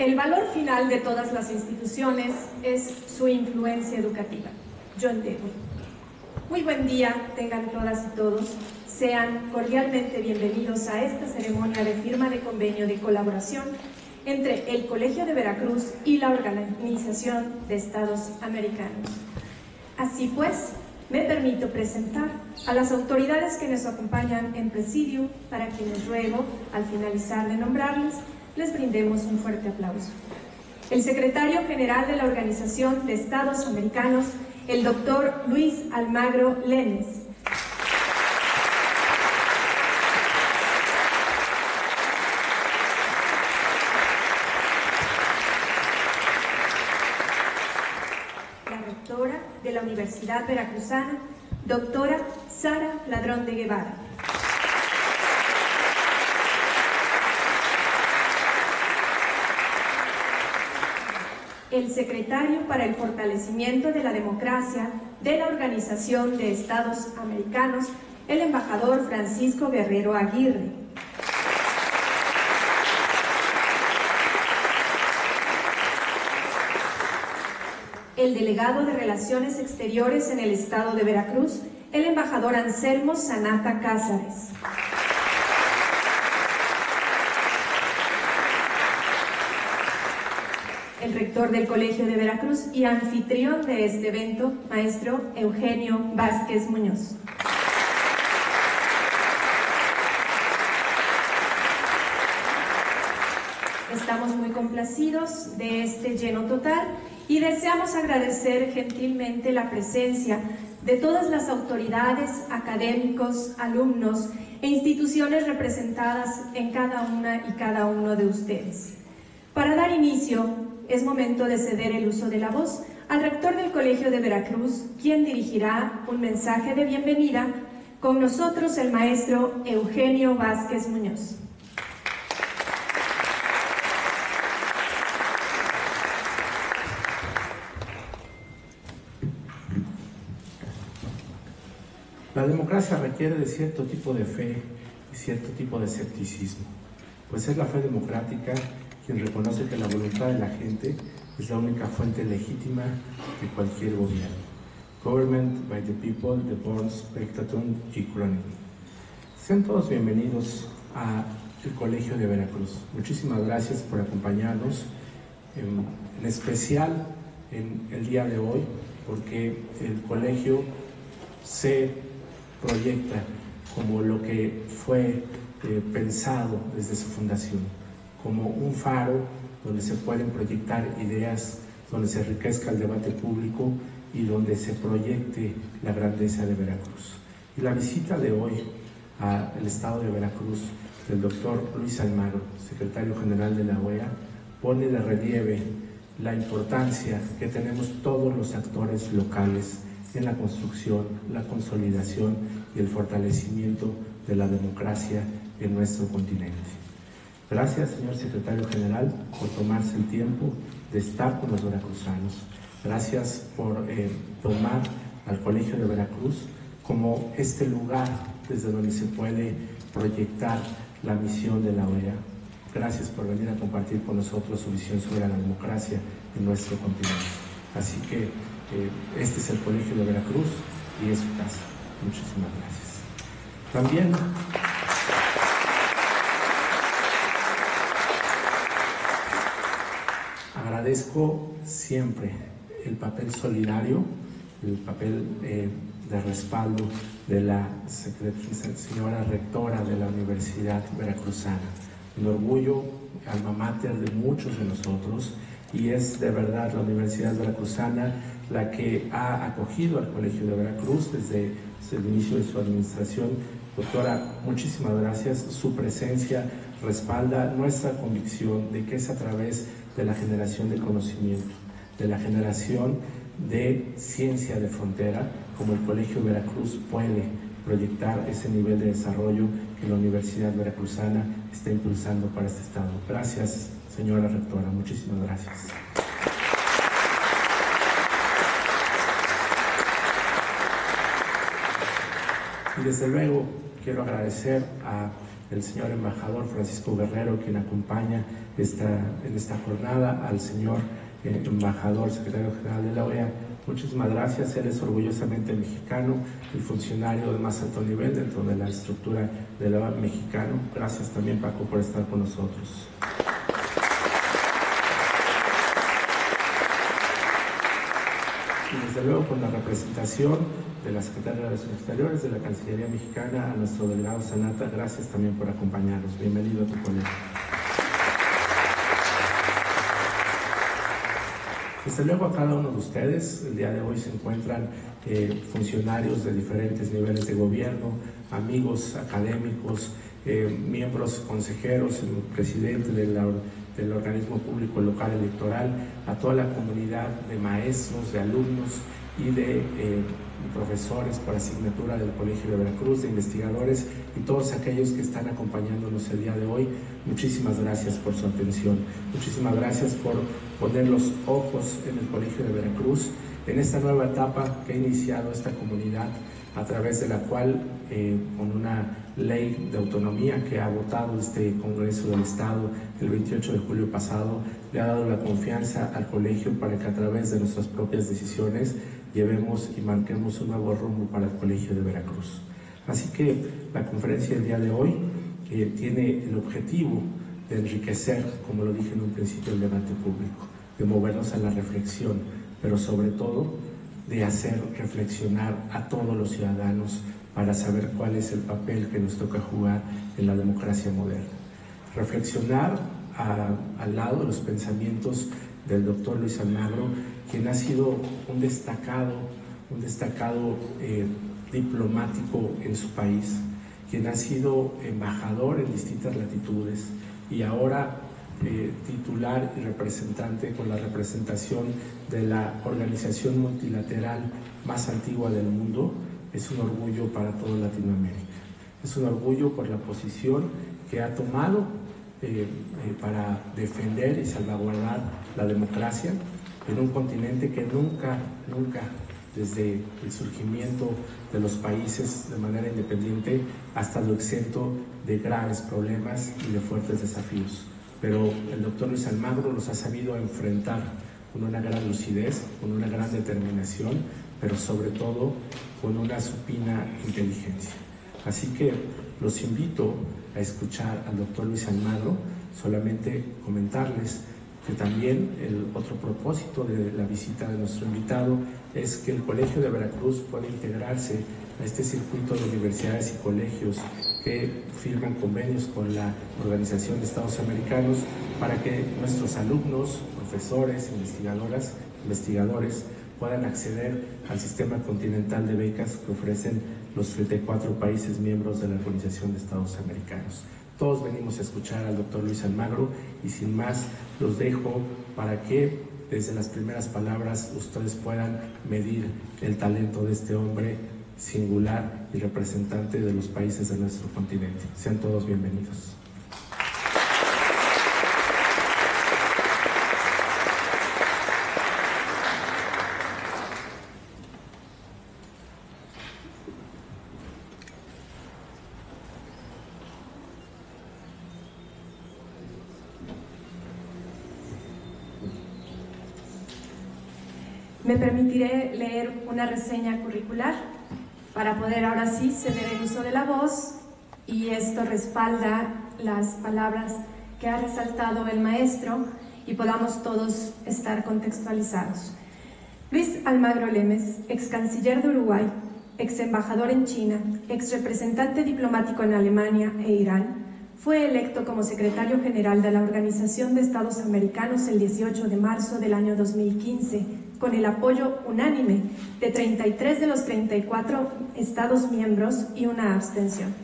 El valor final de todas las instituciones es su influencia educativa. John Dewey. Muy buen día, tengan todas y todos. Sean cordialmente bienvenidos a esta ceremonia de firma de convenio de colaboración entre el Colegio de Veracruz y la Organización de Estados Americanos. Así pues, me permito presentar a las autoridades que nos acompañan en presidio, para quienes ruego, al finalizar de nombrarles, les brindemos un fuerte aplauso. El secretario general de la Organización de Estados Americanos, el doctor Luis Almagro Lenes. La rectora de la Universidad Veracruzana, doctora Sara Ladrón de Guevara. El secretario para el fortalecimiento de la democracia de la Organización de Estados Americanos, el embajador Francisco Guerrero Aguirre. El delegado de Relaciones Exteriores en el Estado de Veracruz, el embajador Anselmo Sanata Cázares. El rector del Colegio de Veracruz y anfitrión de este evento, maestro Eugenio Vázquez Muñoz. Estamos muy complacidos de este lleno total y deseamos agradecer gentilmente la presencia de todas las autoridades, académicos, alumnos e instituciones representadas en cada una y cada uno de ustedes. Para dar inicio, es momento de ceder el uso de la voz al rector del Colegio de Veracruz, quien dirigirá un mensaje de bienvenida. Con nosotros el maestro Eugenio Vázquez Muñoz. La democracia requiere de cierto tipo de fe y cierto tipo de escepticismo, pues es la fe democrática quien reconoce que la voluntad de la gente es la única fuente legítima de cualquier gobierno. Government by the people, the Born Spectatum y Chronicle. Sean todos bienvenidos al Colegio de Veracruz. Muchísimas gracias por acompañarnos, en especial en el día de hoy, porque el colegio se proyecta como lo que fue pensado desde su fundación, como un faro donde se pueden proyectar ideas, donde se enriquezca el debate público y donde se proyecte la grandeza de Veracruz. Y la visita de hoy al estado de Veracruz del doctor Luis Almagro, secretario general de la OEA, pone de relieve la importancia que tenemos todos los actores locales en la construcción, la consolidación y el fortalecimiento de la democracia en nuestro continente. Gracias, señor secretario general, por tomarse el tiempo de estar con los veracruzanos. Gracias por tomar al Colegio de Veracruz como este lugar desde donde se puede proyectar la misión de la OEA. Gracias por venir a compartir con nosotros su visión sobre la democracia en nuestro continente. Así que este es el Colegio de Veracruz y es su casa. Muchísimas gracias. También agradezco siempre el papel solidario, el papel de respaldo de la señora rectora de la Universidad Veracruzana. Un orgullo, alma mater de muchos de nosotros, y es de verdad la Universidad Veracruzana la que ha acogido al Colegio de Veracruz desde el inicio de su administración. Doctora, muchísimas gracias. Su presencia respalda nuestra convicción de que es a través de la generación de conocimiento, de la generación de ciencia de frontera, como el Colegio Veracruz puede proyectar ese nivel de desarrollo que la Universidad Veracruzana está impulsando para este estado. Gracias, señora rectora, muchísimas gracias. Y desde luego quiero agradecer al señor embajador Francisco Guerrero, quien acompaña en esta jornada, al señor embajador, secretario general de la OEA. Muchísimas gracias. Él es orgullosamente mexicano y funcionario de más alto nivel dentro de la estructura de la OEA mexicano. Gracias también, Paco, por estar con nosotros. Y desde luego con la representación de la Secretaría de Relaciones Exteriores, de la Cancillería Mexicana, a nuestro delegado Sanata, gracias también por acompañarnos. Bienvenido a tu colegio. Desde luego a cada uno de ustedes, el día de hoy se encuentran funcionarios de diferentes niveles de gobierno, amigos académicos, miembros consejeros, el presidente del organismo público local electoral, a toda la comunidad de maestros, de alumnos y de profesores por asignatura del Colegio de Veracruz, de investigadores y todos aquellos que están acompañándonos el día de hoy. Muchísimas gracias por su atención. Muchísimas gracias por poner los ojos en el Colegio de Veracruz, en esta nueva etapa que ha iniciado esta comunidad, a través de la cual, con una ley de autonomía que ha votado este Congreso del Estado el 28 de julio pasado, le ha dado la confianza al colegio para que a través de nuestras propias decisiones llevemos y marquemos un nuevo rumbo para el Colegio de Veracruz. Así que la conferencia del día de hoy tiene el objetivo de enriquecer, como lo dije en un principio, el debate público, de movernos a la reflexión, pero sobre todo de hacer reflexionar a todos los ciudadanos para saber cuál es el papel que nos toca jugar en la democracia moderna. Reflexionar al lado de los pensamientos del doctor Luis Almagro, quien ha sido un destacado diplomático en su país, quien ha sido embajador en distintas latitudes y ahora titular y representante con la representación de la organización multilateral más antigua del mundo. Es un orgullo para toda Latinoamérica. Es un orgullo por la posición que ha tomado para defender y salvaguardar la democracia en un continente que nunca, desde el surgimiento de los países de manera independiente, ha estado exento de graves problemas y de fuertes desafíos. Pero el doctor Luis Almagro los ha sabido enfrentar con una gran lucidez, con una gran determinación, pero sobre todo con una supina inteligencia. Así que los invito a escuchar al doctor Luis Almagro. Solamente comentarles que también el otro propósito de la visita de nuestro invitado es que el Colegio de Veracruz pueda integrarse a este circuito de universidades y colegios que firman convenios con la Organización de Estados Americanos para que nuestros alumnos, profesores, investigadores puedan acceder al sistema continental de becas que ofrecen los 34 países miembros de la Organización de Estados Americanos. Todos venimos a escuchar al doctor Luis Almagro y sin más los dejo para que desde las primeras palabras ustedes puedan medir el talento de este hombre singular y representante de los países de nuestro continente. Sean todos bienvenidos. Me permitiré leer una reseña curricular para poder ahora sí ceder el uso de la voz, y esto respalda las palabras que ha resaltado el maestro y podamos todos estar contextualizados. Luis Almagro Lemes, ex canciller de Uruguay, ex embajador en China, ex representante diplomático en Alemania e Irán, fue electo como secretario general de la Organización de Estados Americanos el 18 de marzo del año 2015, con el apoyo unánime de 33 de los 34 Estados miembros y una abstención.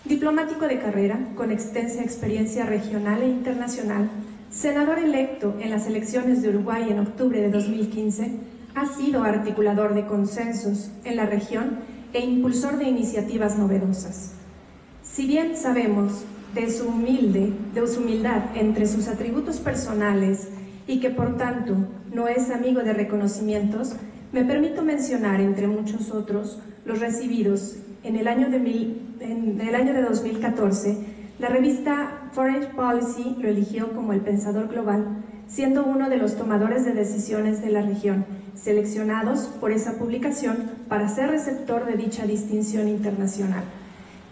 Diplomático de carrera, con extensa experiencia regional e internacional, senador electo en las elecciones de Uruguay en octubre de 2015, ha sido articulador de consensos en la región e impulsor de iniciativas novedosas. Si bien sabemos de su humildad entre sus atributos personales y que por tanto no es amigo de reconocimientos, me permito mencionar, entre muchos otros, los recibidos en el año de 2014 La revista Foreign Policy lo eligió como el pensador global, siendo uno de los tomadores de decisiones de la región, seleccionados por esa publicación para ser receptor de dicha distinción internacional.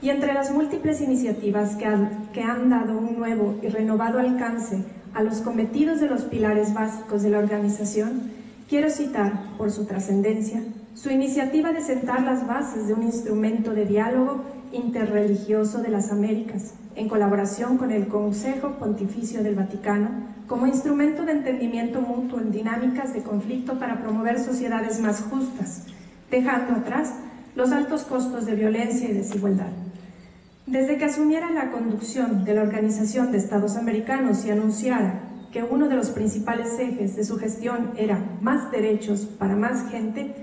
Y entre las múltiples iniciativas que han dado un nuevo y renovado alcance a los cometidos de los pilares básicos de la organización, quiero citar, por su trascendencia, su iniciativa de sentar las bases de un instrumento de diálogo interreligioso de las Américas, en colaboración con el Consejo Pontificio del Vaticano, como instrumento de entendimiento mutuo en dinámicas de conflicto para promover sociedades más justas, dejando atrás los altos costos de violencia y desigualdad. Desde que asumiera la conducción de la Organización de Estados Americanos y anunciara que uno de los principales ejes de su gestión era más derechos para más gente,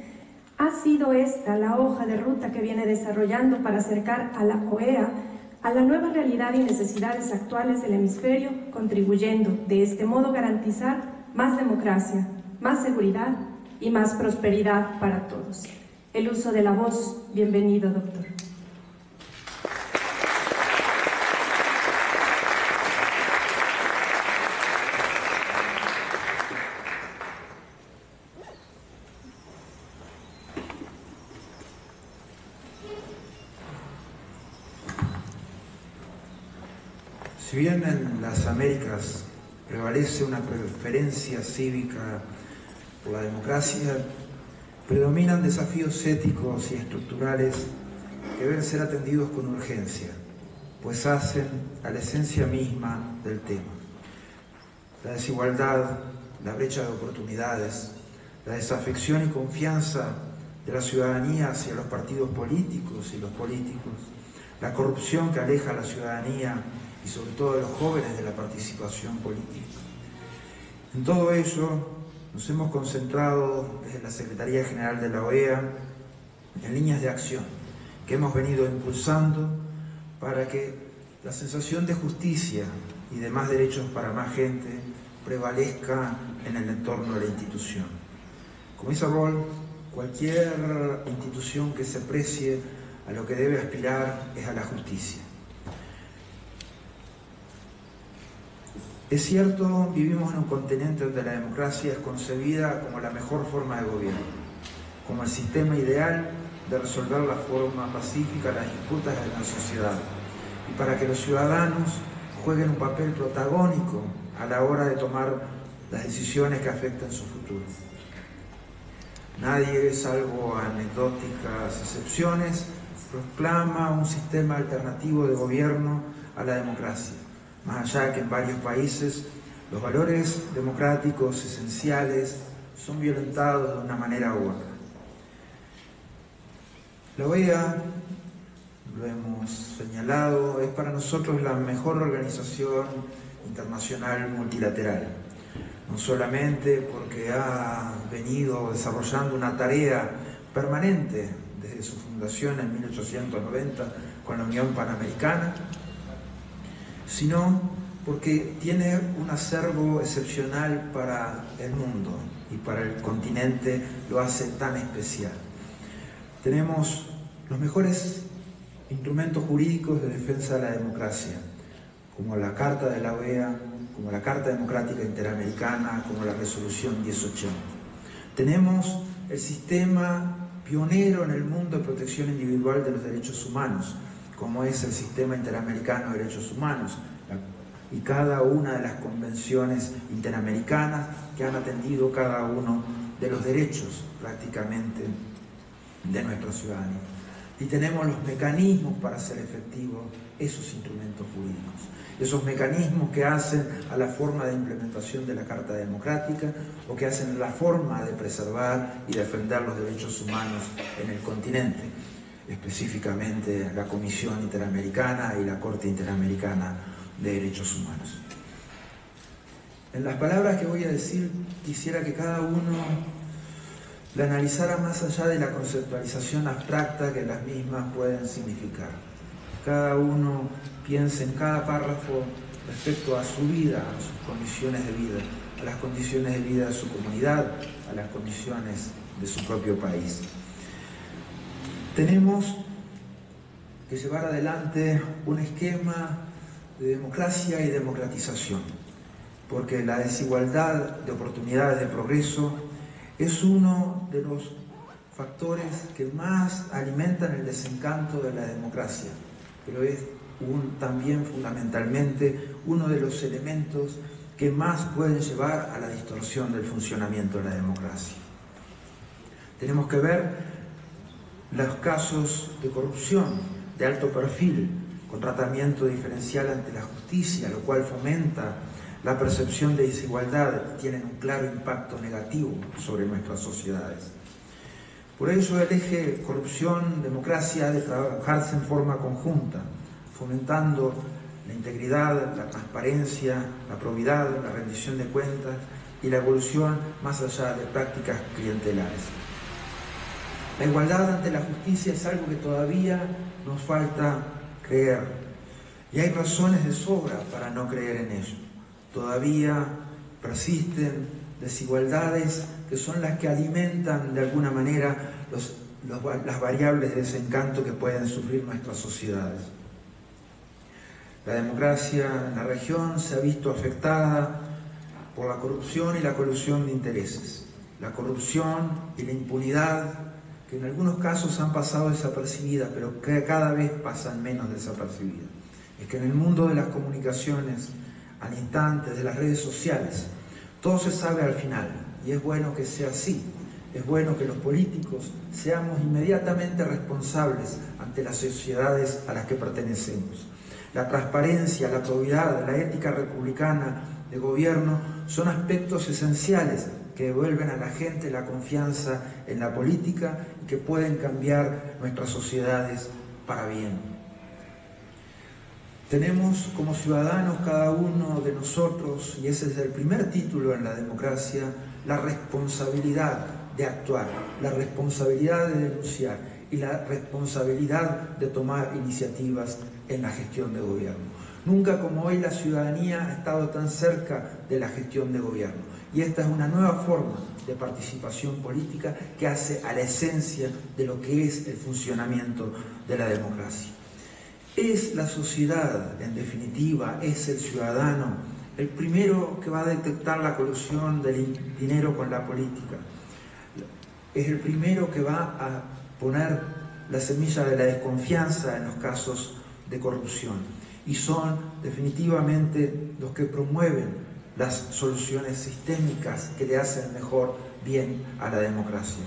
ha sido esta la hoja de ruta que viene desarrollando para acercar a la OEA a la nueva realidad y necesidades actuales del hemisferio, contribuyendo de este modo garantizar más democracia, más seguridad y más prosperidad para todos. El uso de la voz. Bienvenido, doctor. Si bien en las Américas prevalece una preferencia cívica por la democracia, predominan desafíos éticos y estructurales que deben ser atendidos con urgencia, pues hacen a la esencia misma del tema. La desigualdad, la brecha de oportunidades, la desafección y confianza de la ciudadanía hacia los partidos políticos y los políticos, la corrupción que aleja a la ciudadanía y sobre todo a los jóvenes de la participación política. En todo ello nos hemos concentrado desde la Secretaría General de la OEA en líneas de acción que hemos venido impulsando para que la sensación de justicia y de más derechos para más gente prevalezca en el entorno de la institución. Como dice Roll, cualquier institución que se precie a lo que debe aspirar es a la justicia. Es cierto, vivimos en un continente donde la democracia es concebida como la mejor forma de gobierno, como el sistema ideal de resolver la forma pacífica las disputas de la sociedad y para que los ciudadanos jueguen un papel protagónico a la hora de tomar las decisiones que afectan su futuro. Nadie, salvo anecdóticas excepciones, proclama un sistema alternativo de gobierno a la democracia, más allá de que en varios países los valores democráticos esenciales son violentados de una manera u otra. La OEA, lo hemos señalado, es para nosotros la mejor organización internacional multilateral, no solamente porque ha venido desarrollando una tarea permanente desde su fundación en 1890 con la Unión Panamericana, sino porque tiene un acervo excepcional para el mundo y para el continente lo hace tan especial. Tenemos los mejores instrumentos jurídicos de defensa de la democracia, como la Carta de la OEA, como la Carta Democrática Interamericana, como la Resolución 1080. Tenemos el sistema pionero en el mundo de protección individual de los derechos humanos, como es el Sistema Interamericano de Derechos Humanos, y cada una de las convenciones interamericanas que han atendido cada uno de los derechos prácticamente de nuestra ciudadanía. Y tenemos los mecanismos para hacer efectivos esos instrumentos jurídicos, esos mecanismos que hacen a la forma de implementación de la Carta Democrática o que hacen la forma de preservar y defender los derechos humanos en el continente, específicamente la Comisión Interamericana y la Corte Interamericana de Derechos Humanos. En las palabras que voy a decir, quisiera que cada uno la analizara más allá de la conceptualización abstracta que las mismas pueden significar. Cada uno piense en cada párrafo respecto a su vida, a sus condiciones de vida, a las condiciones de vida de su comunidad, a las condiciones de su propio país. Tenemos que llevar adelante un esquema de democracia y democratización, porque la desigualdad de oportunidades de progreso es uno de los factores que más alimentan el desencanto de la democracia, pero es también fundamentalmente uno de los elementos que más pueden llevar a la distorsión del funcionamiento de la democracia. Tenemos que ver los casos de corrupción de alto perfil, con tratamiento diferencial ante la justicia, lo cual fomenta la percepción de desigualdad y tienen un claro impacto negativo sobre nuestras sociedades. Por ello, el eje corrupción-democracia ha de trabajarse en forma conjunta, fomentando la integridad, la transparencia, la probidad, la rendición de cuentas y la evolución más allá de prácticas clientelares. La igualdad ante la justicia es algo que todavía nos falta creer, y hay razones de sobra para no creer en ello. Todavía persisten desigualdades que son las que alimentan de alguna manera las variables de desencanto que pueden sufrir nuestras sociedades. La democracia en la región se ha visto afectada por la corrupción y la colusión de intereses. La corrupción y la impunidad, que en algunos casos han pasado desapercibidas, pero que cada vez pasan menos desapercibidas. Es que en el mundo de las comunicaciones, al instante, de las redes sociales, todo se sabe al final, y es bueno que sea así. Es bueno que los políticos seamos inmediatamente responsables ante las sociedades a las que pertenecemos. La transparencia, la probidad, la ética republicana de gobierno son aspectos esenciales que devuelven a la gente la confianza en la política y que pueden cambiar nuestras sociedades para bien. Tenemos como ciudadanos cada uno de nosotros, y ese es el primer título en la democracia, la responsabilidad de actuar, la responsabilidad de denunciar y la responsabilidad de tomar iniciativas en la gestión de gobierno. Nunca como hoy la ciudadanía ha estado tan cerca de la gestión de gobierno, y esta es una nueva forma de participación política que hace a la esencia de lo que es el funcionamiento de la democracia. Es la sociedad, en definitiva, es el ciudadano el primero que va a detectar la colusión del dinero con la política. Es el primero que va a poner la semilla de la desconfianza en los casos de corrupción. Y son definitivamente los que promueven las soluciones sistémicas que le hacen mejor bien a la democracia.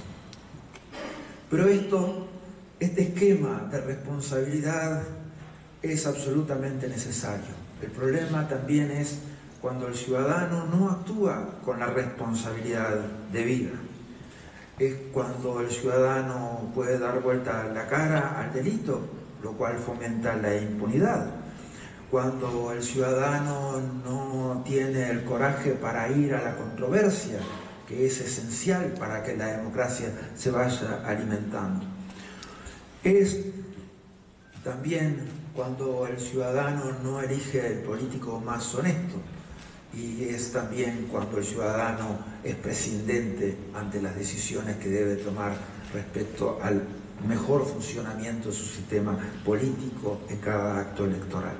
Pero este esquema de responsabilidad es absolutamente necesario. El problema también es cuando el ciudadano no actúa con la responsabilidad debida. Es cuando el ciudadano puede dar vuelta la cara al delito, lo cual fomenta la impunidad. Cuando el ciudadano no tiene el coraje para ir a la controversia, que es esencial para que la democracia se vaya alimentando. Es también cuando el ciudadano no elige el político más honesto, y es también cuando el ciudadano es prescindente ante las decisiones que debe tomar respecto al mejor funcionamiento de su sistema político en cada acto electoral.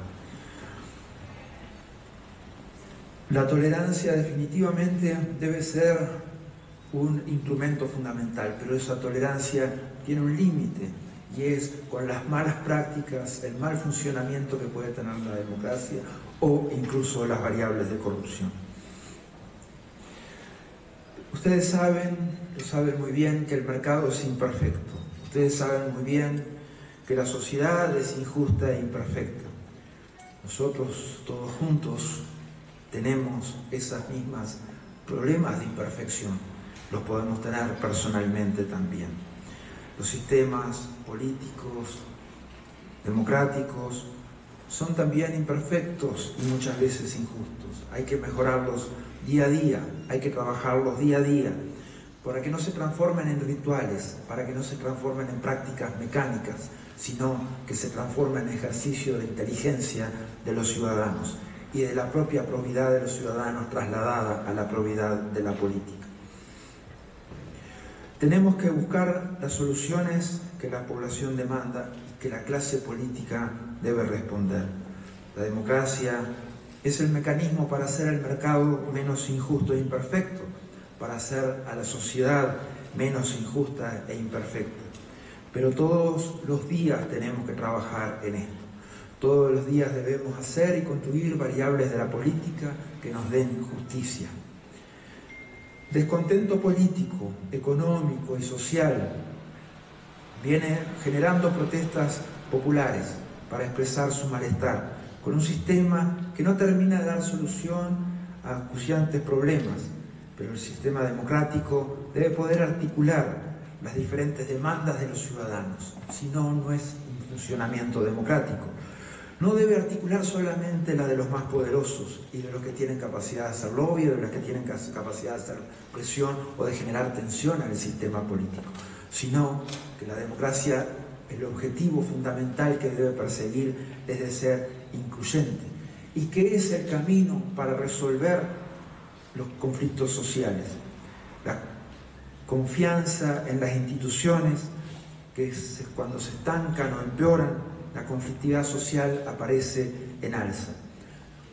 La tolerancia definitivamente debe ser un instrumento fundamental, pero esa tolerancia tiene un límite, y es con las malas prácticas, el mal funcionamiento que puede tener la democracia o incluso las variables de corrupción. Ustedes saben, lo saben muy bien, que el mercado es imperfecto. Ustedes saben muy bien que la sociedad es injusta e imperfecta. Nosotros todos juntos tenemos esos mismos problemas de imperfección. Los podemos tener personalmente también. Los sistemas políticos, democráticos, son también imperfectos y muchas veces injustos. Hay que mejorarlos día a día, hay que trabajarlos día a día, para que no se transformen en rituales, para que no se transformen en prácticas mecánicas, sino que se transformen en ejercicio de inteligencia de los ciudadanos y de la propia probidad de los ciudadanos trasladada a la probidad de la política. Tenemos que buscar las soluciones que la población demanda y que la clase política debe responder. La democracia es el mecanismo para hacer el mercado menos injusto e imperfecto, para hacer a la sociedad menos injusta e imperfecta. Pero todos los días tenemos que trabajar en esto. Todos los días debemos hacer y construir variables de la política que nos den justicia. Descontento político, económico y social viene generando protestas populares para expresar su malestar, con un sistema que no termina de dar solución a acuciantes problemas, pero el sistema democrático debe poder articular las diferentes demandas de los ciudadanos, si no, no es un funcionamiento democrático. No debe articular solamente la de los más poderosos y de los que tienen capacidad de hacer lobby, de los que tienen capacidad de hacer presión o de generar tensión en el sistema político, sino que la democracia, el objetivo fundamental que debe perseguir es de ser incluyente y que es el camino para resolver los conflictos sociales. La confianza en las instituciones, que cuando se estancan o empeoran, la conflictividad social aparece en alza.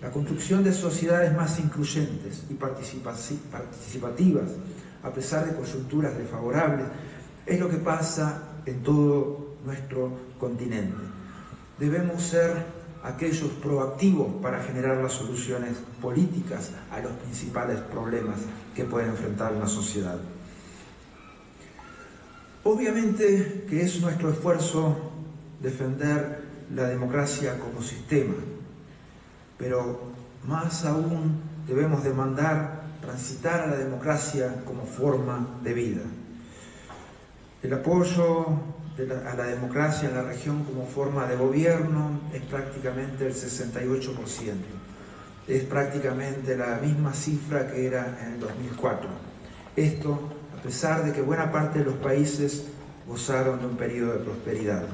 La construcción de sociedades más incluyentes y participativas, a pesar de coyunturas desfavorables, es lo que pasa en todo nuestro continente. Debemos ser aquellos proactivos para generar las soluciones políticas a los principales problemas que puede enfrentar una sociedad. Obviamente que es nuestro esfuerzo defender la democracia como sistema, pero más aún debemos demandar transitar a la democracia como forma de vida. El apoyo a la democracia en la región como forma de gobierno es prácticamente el 68%. Es prácticamente la misma cifra que era en el 2004. Esto a pesar de que buena parte de los países gozaron de un periodo de prosperidad.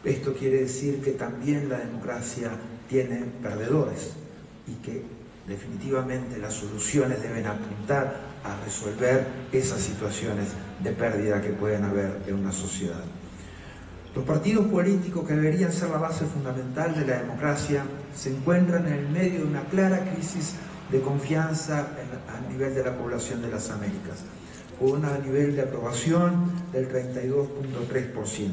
Esto quiere decir que también la democracia tiene perdedores y que definitivamente las soluciones deben apuntar a resolver esas situaciones de pérdida que pueden haber en una sociedad. Los partidos políticos, que deberían ser la base fundamental de la democracia, se encuentran en el medio de una clara crisis de confianza a nivel de la población de las Américas, con un nivel de aprobación del 32.3%.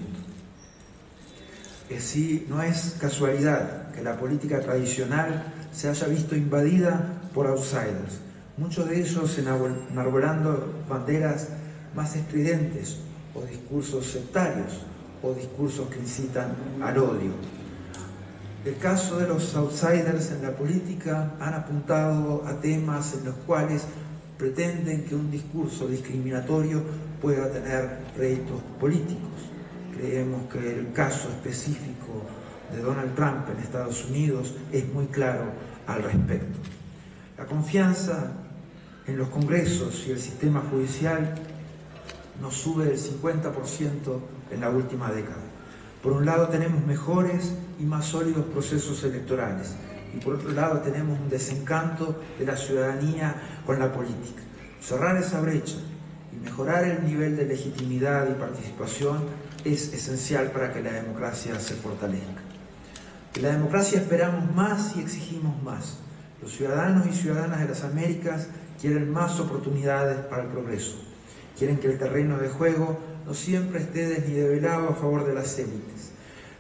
Sí, no es casualidad que la política tradicional se haya visto invadida por outsiders, muchos de ellos enarbolando banderas más estridentes o discursos sectarios o discursos que incitan al odio. El caso de los outsiders en la política han apuntado a temas en los cuales pretenden que un discurso discriminatorio pueda tener réditos políticos. Creemos que el caso específico de Donald Trump en Estados Unidos es muy claro al respecto. La confianza en los congresos y el sistema judicial nos sube del 50% en la última década. Por un lado tenemos mejores y más sólidos procesos electorales y por otro lado tenemos un desencanto de la ciudadanía con la política. Cerrar esa brecha y mejorar el nivel de legitimidad y participación es esencial para que la democracia se fortalezca. De la democracia esperamos más y exigimos más. Los ciudadanos y ciudadanas de las Américas quieren más oportunidades para el progreso. Quieren que el terreno de juego no siempre esté desnivelado a favor de las élites.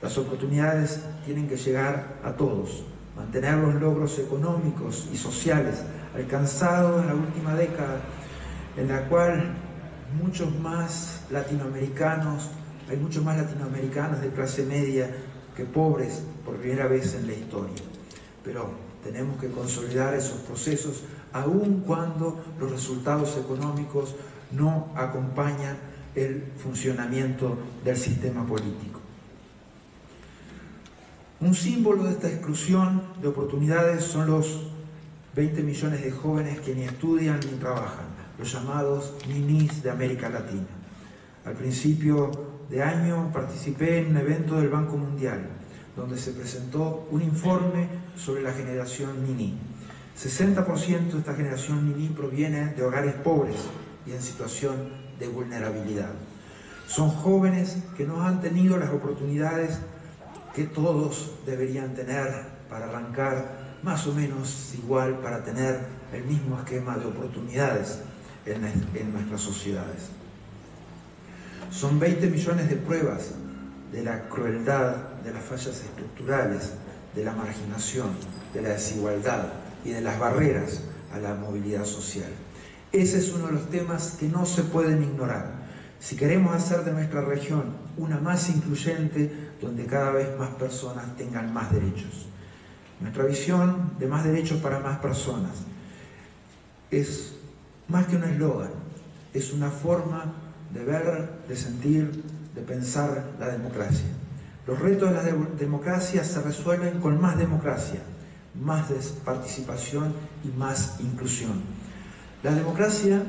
Las oportunidades tienen que llegar a todos. Mantener los logros económicos y sociales alcanzados en la última década, en la cual hay muchos más latinoamericanos de clase media que pobres por primera vez en la historia. Pero tenemos que consolidar esos procesos aun cuando los resultados económicos no acompañan el funcionamiento del sistema político. Un símbolo de esta exclusión de oportunidades son los 20 millones de jóvenes que ni estudian ni trabajan, los llamados ninis de América Latina. Al principio de año participé en un evento del Banco Mundial, donde se presentó un informe sobre la generación niní. 60% de esta generación niní proviene de hogares pobres y en situación de vulnerabilidad. Son jóvenes que no han tenido las oportunidades que todos deberían tener para arrancar más o menos igual, para tener el mismo esquema de oportunidades en nuestras sociedades. Son 20 millones de pruebas de la crueldad, de las fallas estructurales, de la marginación, de la desigualdad y de las barreras a la movilidad social. Ese es uno de los temas que no se pueden ignorar. Si queremos hacer de nuestra región una más incluyente, donde cada vez más personas tengan más derechos. Nuestra visión de más derechos para más personas es más que un eslogan, es una forma de ver, de sentir, de pensar la democracia. Los retos de la democracia se resuelven con más democracia, más participación y más inclusión. La democracia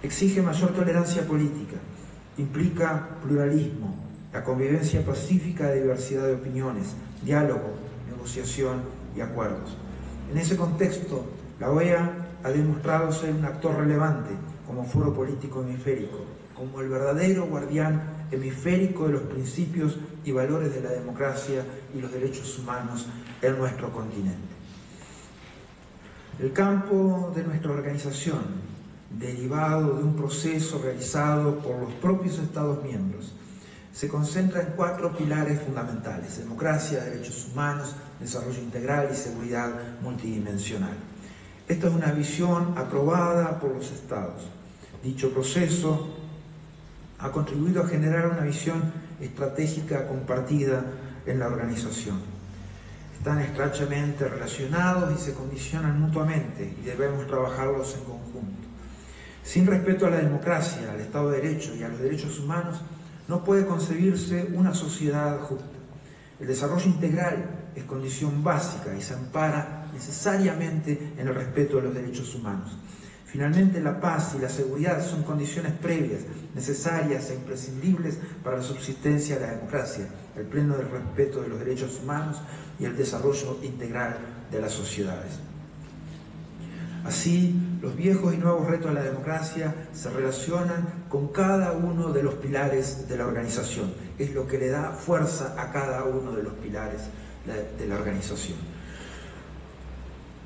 exige mayor tolerancia política, implica pluralismo, la convivencia pacífica de diversidad de opiniones, diálogo, negociación y acuerdos. En ese contexto, la OEA ha demostrado ser un actor relevante como foro político hemisférico, como el verdadero guardián hemisférico de los principios y valores de la democracia y los derechos humanos en nuestro continente. El campo de nuestra organización, derivado de un proceso realizado por los propios Estados miembros, se concentra en 4 pilares fundamentales: democracia, derechos humanos, desarrollo integral y seguridad multidimensional. Esta es una visión aprobada por los Estados. Dicho proceso ha contribuido a generar una visión estratégica compartida en la organización. Están estrechamente relacionados y se condicionan mutuamente y debemos trabajarlos en conjunto. Sin respeto a la democracia, al Estado de Derecho y a los derechos humanos, no puede concebirse una sociedad justa. El desarrollo integral es condición básica y se ampara necesariamente en el respeto de los derechos humanos. Finalmente, la paz y la seguridad son condiciones previas, necesarias e imprescindibles para la subsistencia de la democracia, el pleno del respeto de los derechos humanos y el desarrollo integral de las sociedades. Así, los viejos y nuevos retos de la democracia se relacionan con cada uno de los pilares de la organización. Es lo que le da fuerza a cada uno de los pilares de la organización.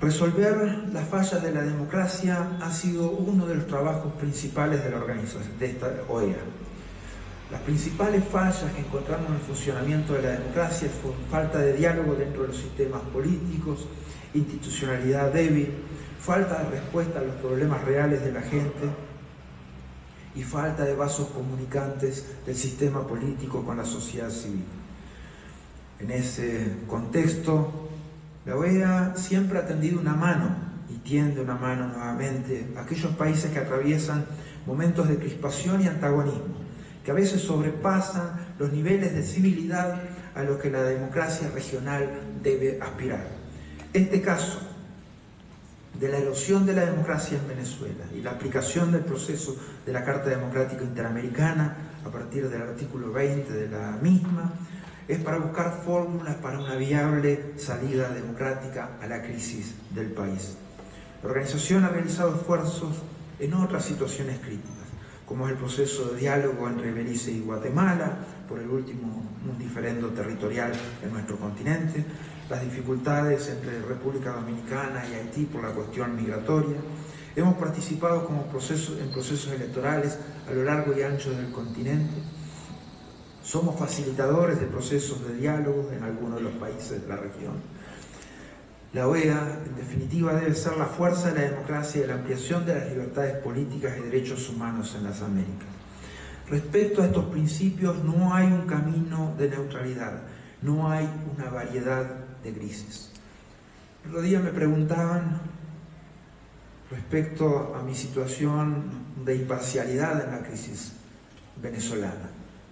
Resolver las fallas de la democracia ha sido uno de los trabajos principales de la organización, de esta OEA. Las principales fallas que encontramos en el funcionamiento de la democracia son falta de diálogo dentro de los sistemas políticos, institucionalidad débil, falta de respuesta a los problemas reales de la gente y falta de vasos comunicantes del sistema político con la sociedad civil. En ese contexto, la OEA siempre ha tendido una mano y tiende una mano nuevamente a aquellos países que atraviesan momentos de crispación y antagonismo, que a veces sobrepasan los niveles de civilidad a los que la democracia regional debe aspirar. Este caso de la erosión de la democracia en Venezuela y la aplicación del proceso de la Carta Democrática Interamericana a partir del artículo 20 de la misma es para buscar fórmulas para una viable salida democrática a la crisis del país. La organización ha realizado esfuerzos en otras situaciones críticas, como es el proceso de diálogo entre Belice y Guatemala, por el último un diferendo territorial en nuestro continente, las dificultades entre República Dominicana y Haití por la cuestión migratoria. Hemos participado en procesos electorales a lo largo y ancho del continente. Somos facilitadores de procesos de diálogo en algunos de los países de la región. La OEA, en definitiva, debe ser la fuerza de la democracia y de la ampliación de las libertades políticas y derechos humanos en las Américas. Respecto a estos principios, no hay un camino de neutralidad, no hay una variedad de grises. El otro día me preguntaban respecto a mi situación de imparcialidad en la crisis venezolana.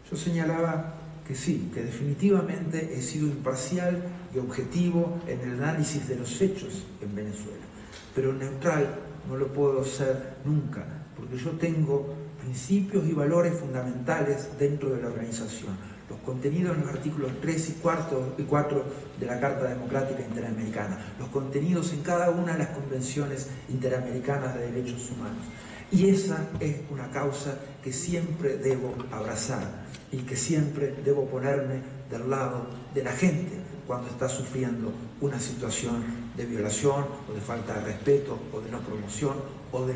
Yo señalaba que sí, que definitivamente he sido imparcial y objetivo en el análisis de los hechos en Venezuela, pero neutral no lo puedo ser nunca, porque yo tengo principios y valores fundamentales dentro de la organización. los contenidos en los artículos 3 y 4 de la Carta Democrática Interamericana, los contenidos en cada una de las convenciones interamericanas de derechos humanos. Y esa es una causa que siempre debo abrazar y que siempre debo ponerme del lado de la gente cuando está sufriendo una situación de violación o de falta de respeto o de no promoción o de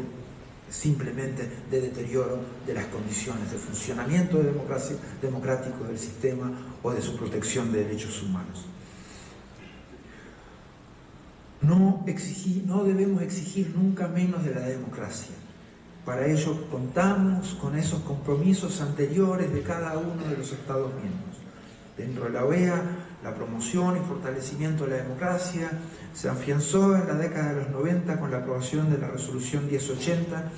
simplemente de deterioro de las condiciones de funcionamiento democrático del sistema o de su protección de derechos humanos. No debemos exigir nunca menos de la democracia. Para ello contamos con esos compromisos anteriores de cada uno de los Estados miembros. Dentro de la OEA, la promoción y fortalecimiento de la democracia se afianzó en la década de los 90 con la aprobación de la Resolución 1080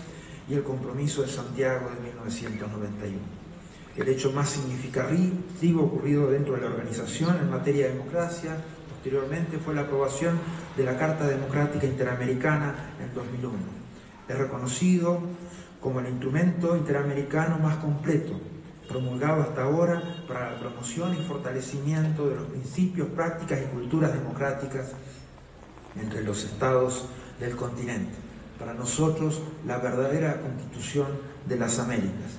y el Compromiso de Santiago de 1991. El hecho más significativo ocurrido dentro de la organización en materia de democracia posteriormente fue la aprobación de la Carta Democrática Interamericana en 2001. Es reconocido como el instrumento interamericano más completo promulgado hasta ahora para la promoción y fortalecimiento de los principios, prácticas y culturas democráticas entre los estados del continente. Para nosotros, la verdadera Constitución de las Américas.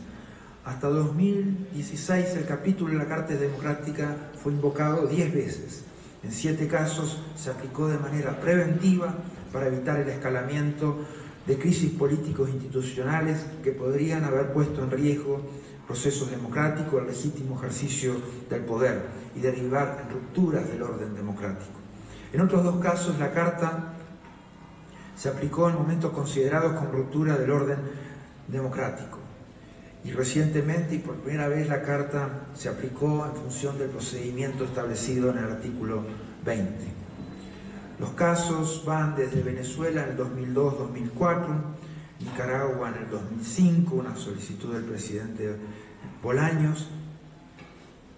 Hasta 2016, el capítulo de la Carta Democrática fue invocado 10 veces. En 7 casos se aplicó de manera preventiva para evitar el escalamiento de crisis políticos e institucionales que podrían haber puesto en riesgo procesos democráticos, el legítimo ejercicio del poder y derivar en rupturas del orden democrático. En otros 2 casos, la Carta se aplicó en momentos considerados como ruptura del orden democrático. Y recientemente, y por primera vez, la Carta se aplicó en función del procedimiento establecido en el artículo 20. Los casos van desde Venezuela en el 2002-2004, Nicaragua en el 2005, una solicitud del presidente Bolaños,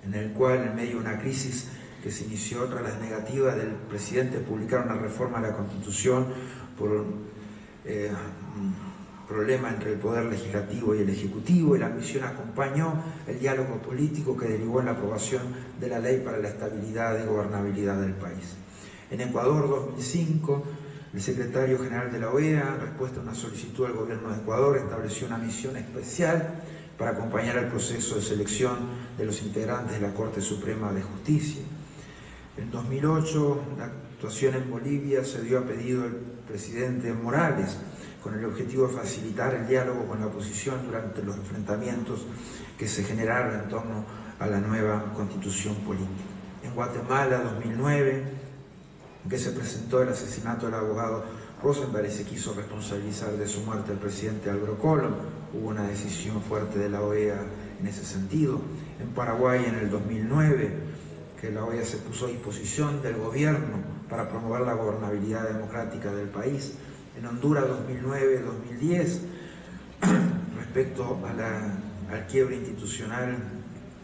en el cual, en medio de una crisis que se inició tras las negativas del presidente de publicar una reforma de la Constitución por un problema entre el Poder Legislativo y el Ejecutivo, y la misión acompañó el diálogo político que derivó en la aprobación de la Ley para la Estabilidad y Gobernabilidad del país. En Ecuador, 2005, el secretario general de la OEA, en respuesta a una solicitud del gobierno de Ecuador, estableció una misión especial para acompañar el proceso de selección de los integrantes de la Corte Suprema de Justicia. En 2008, la actuación en Bolivia se dio a pedido del presidente Morales, con el objetivo de facilitar el diálogo con la oposición durante los enfrentamientos que se generaron en torno a la nueva constitución política. En Guatemala, 2009, que se presentó el asesinato del abogado Rosenberg y se quiso responsabilizar de su muerte al presidente Álvaro Colom. Hubo una decisión fuerte de la OEA en ese sentido. En Paraguay, en el 2009, que la OEA se puso a disposición del gobierno para promover la gobernabilidad democrática del país. En Honduras, 2009-2010, respecto al quiebre institucional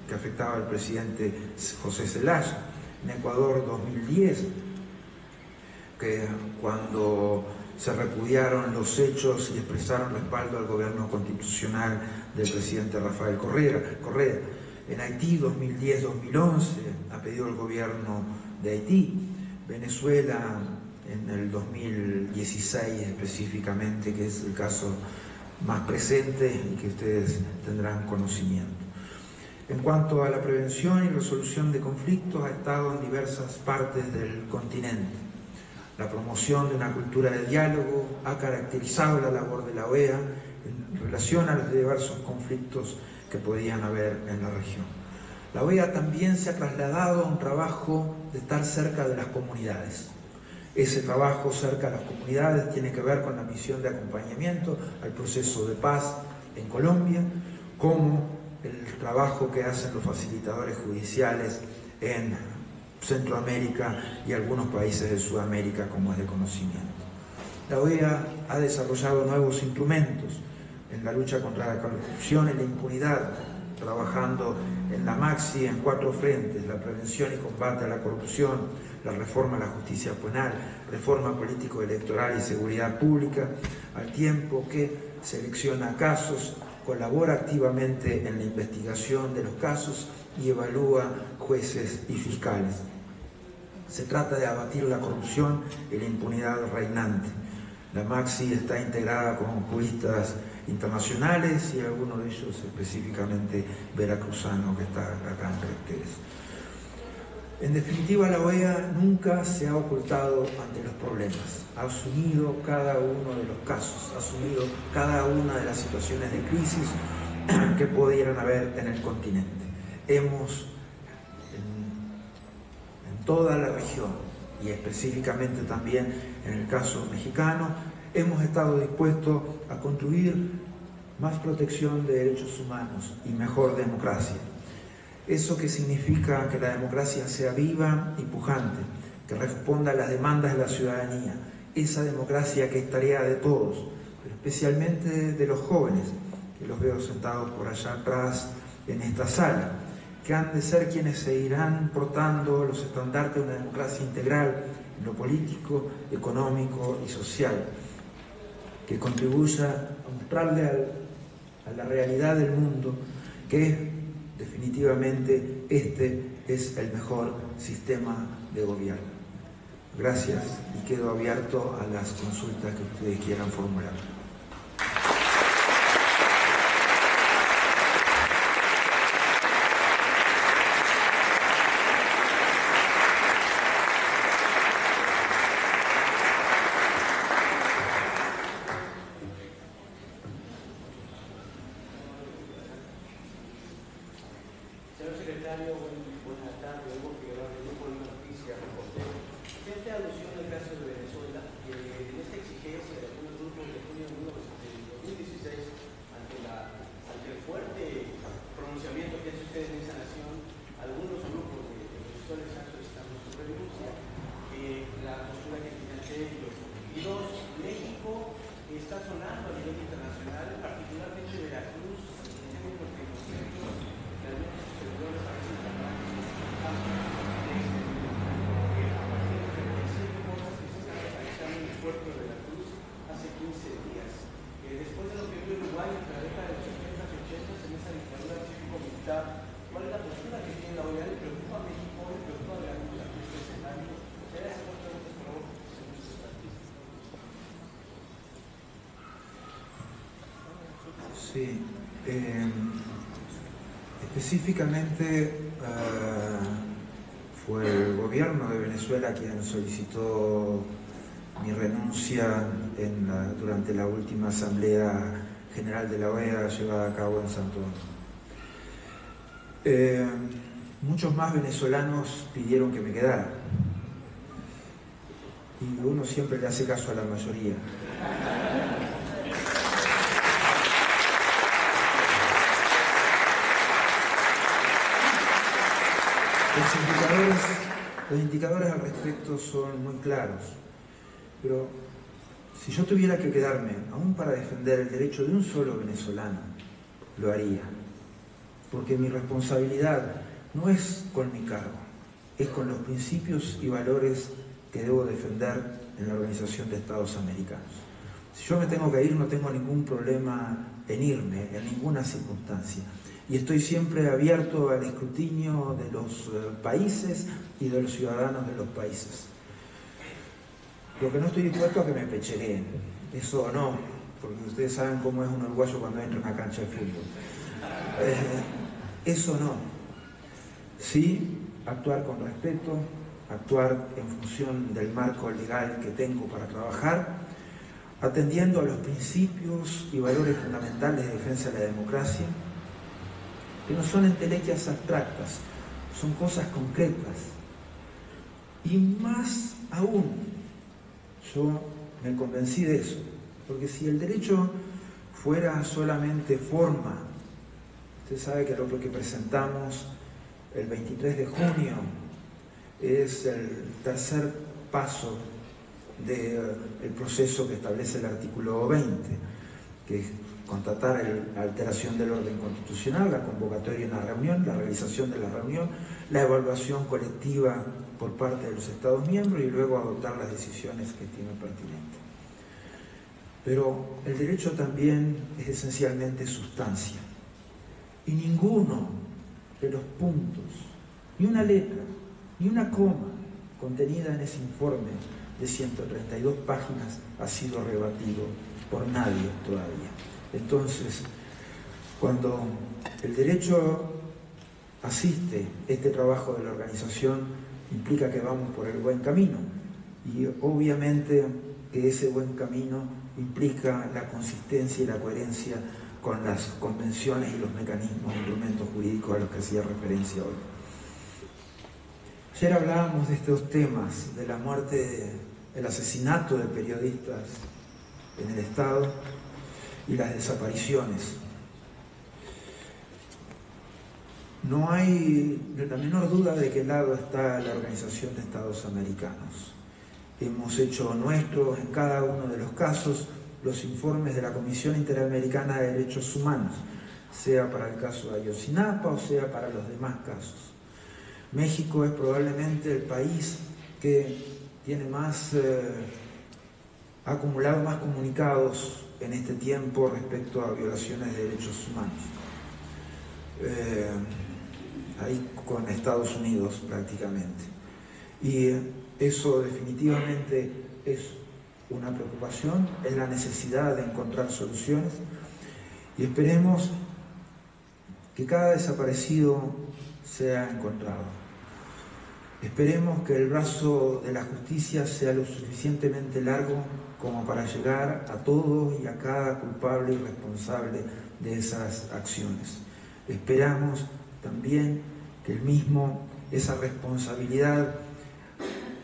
que afectaba al presidente José Zelaya. En Ecuador, 2010, que cuando se repudiaron los hechos y expresaron respaldo al gobierno constitucional del presidente Rafael Correa. En Haití, 2010-2011, ha pedido el gobierno de Haití. Venezuela, en el 2016 específicamente, que es el caso más presente y que ustedes tendrán conocimiento. En cuanto a la prevención y resolución de conflictos, ha estado en diversas partes del continente. La promoción de una cultura de diálogo ha caracterizado la labor de la OEA en relación a los diversos conflictos que podían haber en la región. La OEA también se ha trasladado a un trabajo de estar cerca de las comunidades. Ese trabajo cerca de las comunidades tiene que ver con la misión de acompañamiento al proceso de paz en Colombia, como el trabajo que hacen los facilitadores judiciales en Centroamérica y algunos países de Sudamérica, como es de conocimiento. La OEA ha desarrollado nuevos instrumentos en la lucha contra la corrupción y la impunidad, trabajando en la MAXI en 4 frentes: la prevención y combate a la corrupción, la reforma a la justicia penal, reforma político-electoral y seguridad pública, al tiempo que selecciona casos colabora activamente en la investigación de los casos y evalúa jueces y fiscales. Se trata de abatir la corrupción y la impunidad reinante. La MAXI está integrada con juristas internacionales y algunos de ellos específicamente veracruzano que está acá entre ustedes. En definitiva, la OEA nunca se ha ocultado ante los problemas, ha asumido cada uno de los casos, ha asumido cada una de las situaciones de crisis que pudieran haber en el continente. Hemos, en toda la región y específicamente también en el caso mexicano, hemos estado dispuestos a construir más protección de derechos humanos y mejor democracia. Eso que significa que la democracia sea viva y pujante, que responda a las demandas de la ciudadanía, esa democracia que es tarea de todos, pero especialmente de los jóvenes, que los veo sentados por allá atrás en esta sala, que han de ser quienes se irán portando los estandartes de una democracia integral en lo político, económico y social, que contribuya a mostrarle a la realidad del mundo que definitivamente este es el mejor sistema de gobierno. Gracias y quedo abierto a las consultas que ustedes quieran formular. Sí, específicamente fue el gobierno de Venezuela quien solicitó mi renuncia durante la última Asamblea General de la OEA llevada a cabo en Santo Domingo. Muchos más venezolanos pidieron que me quedara y uno siempre le hace caso a la mayoría. Los indicadores al respecto son muy claros, pero si yo tuviera que quedarme, aún para defender el derecho de un solo venezolano, lo haría, porque mi responsabilidad no es con mi cargo, es con los principios y valores que debo defender en la Organización de Estados Americanos. Si yo me tengo que ir, no tengo ningún problema en irme, en ninguna circunstancia. Y estoy siempre abierto al escrutinio de los países y de los ciudadanos de los países. Lo que no estoy dispuesto a que me pecheguen, eso no, porque ustedes saben cómo es un uruguayo cuando entra en una cancha de fútbol. Eso no. Sí, actuar con respeto, actuar en función del marco legal que tengo para trabajar, atendiendo a los principios y valores fundamentales de defensa de la democracia, que no son entelequias abstractas, son cosas concretas. Y más aún, yo me convencí de eso, porque si el derecho fuera solamente forma, usted sabe que lo que presentamos el 23 de junio es el tercer paso del proceso que establece el artículo 20, que es constatar la alteración del orden constitucional, la convocatoria de una reunión, la realización de la reunión, la evaluación colectiva por parte de los Estados miembros y luego adoptar las decisiones que estimen pertinentes. Pero el derecho también es esencialmente sustancia. Y ninguno de los puntos, ni una letra, ni una coma contenida en ese informe de 132 páginas ha sido rebatido por nadie todavía. Entonces, cuando el derecho asiste este trabajo de la organización, implica que vamos por el buen camino. Y obviamente que ese buen camino implica la consistencia y la coherencia con las convenciones y los mecanismos e instrumentos jurídicos a los que hacía referencia hoy. Ayer hablábamos de estos temas, de la muerte, el asesinato de periodistas en el Estado y las desapariciones. No hay la menor duda de qué lado está la Organización de Estados Americanos. Hemos hecho nuestros en cada uno de los casos los informes de la Comisión Interamericana de Derechos Humanos, sea para el caso de Ayotzinapa o sea para los demás casos. México es probablemente el país que tiene ha acumulado más comunicados en este tiempo respecto a violaciones de derechos humanos. Ahí con Estados Unidos prácticamente. Y eso definitivamente es una preocupación, es la necesidad de encontrar soluciones y esperemos que cada desaparecido sea encontrado. Esperemos que el brazo de la justicia sea lo suficientemente largo como para llegar a todos y a cada culpable y responsable de esas acciones. Esperamos también que esa responsabilidad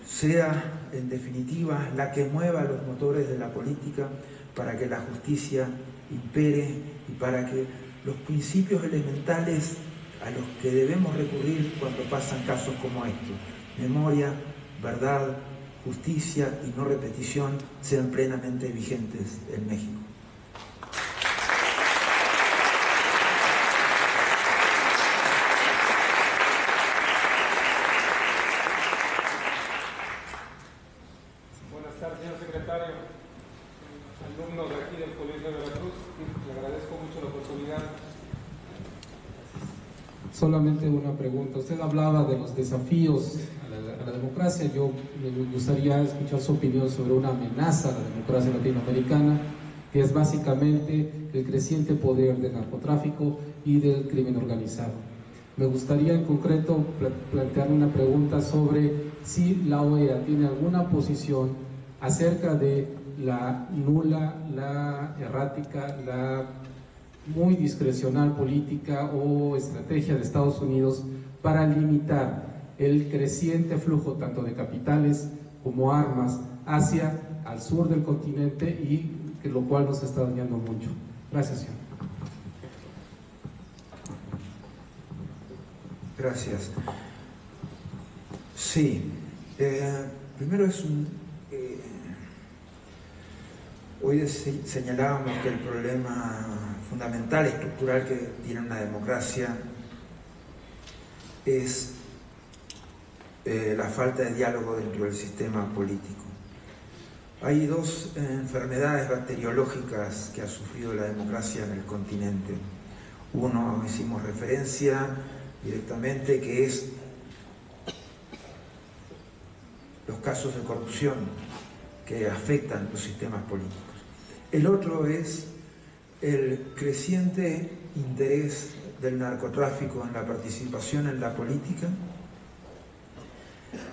sea en definitiva la que mueva los motores de la política para que la justicia impere y para que los principios elementales a los que debemos recurrir cuando pasan casos como estos, memoria, verdad, justicia y no repetición, sean plenamente vigentes en México. Solamente una pregunta. Usted hablaba de los desafíos a la democracia. Yo me gustaría escuchar su opinión sobre una amenaza a la democracia latinoamericana, que es básicamente el creciente poder del narcotráfico y del crimen organizado. Me gustaría en concreto plantear una pregunta sobre si la OEA tiene alguna posición acerca de la nula, la errática, la muy discrecional política o estrategia de Estados Unidos para limitar el creciente flujo tanto de capitales como armas hacia al sur del continente y que lo cual nos está dañando mucho. Gracias, señor. Gracias. Sí, primero hoy señalábamos que el problema fundamental, estructural que tiene una democracia es la falta de diálogo dentro del sistema político. Hay dos enfermedades bacteriológicas que ha sufrido la democracia en el continente. Uno, hicimos referencia directamente, que es los casos de corrupción que afectan los sistemas políticos. El otro es el creciente interés del narcotráfico en la participación en la política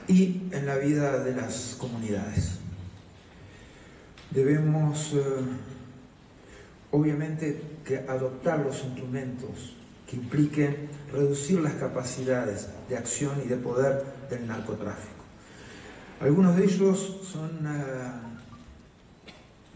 y en la vida de las comunidades. Debemos, obviamente, adoptar los instrumentos que impliquen reducir las capacidades de acción y de poder del narcotráfico. Algunos de ellos son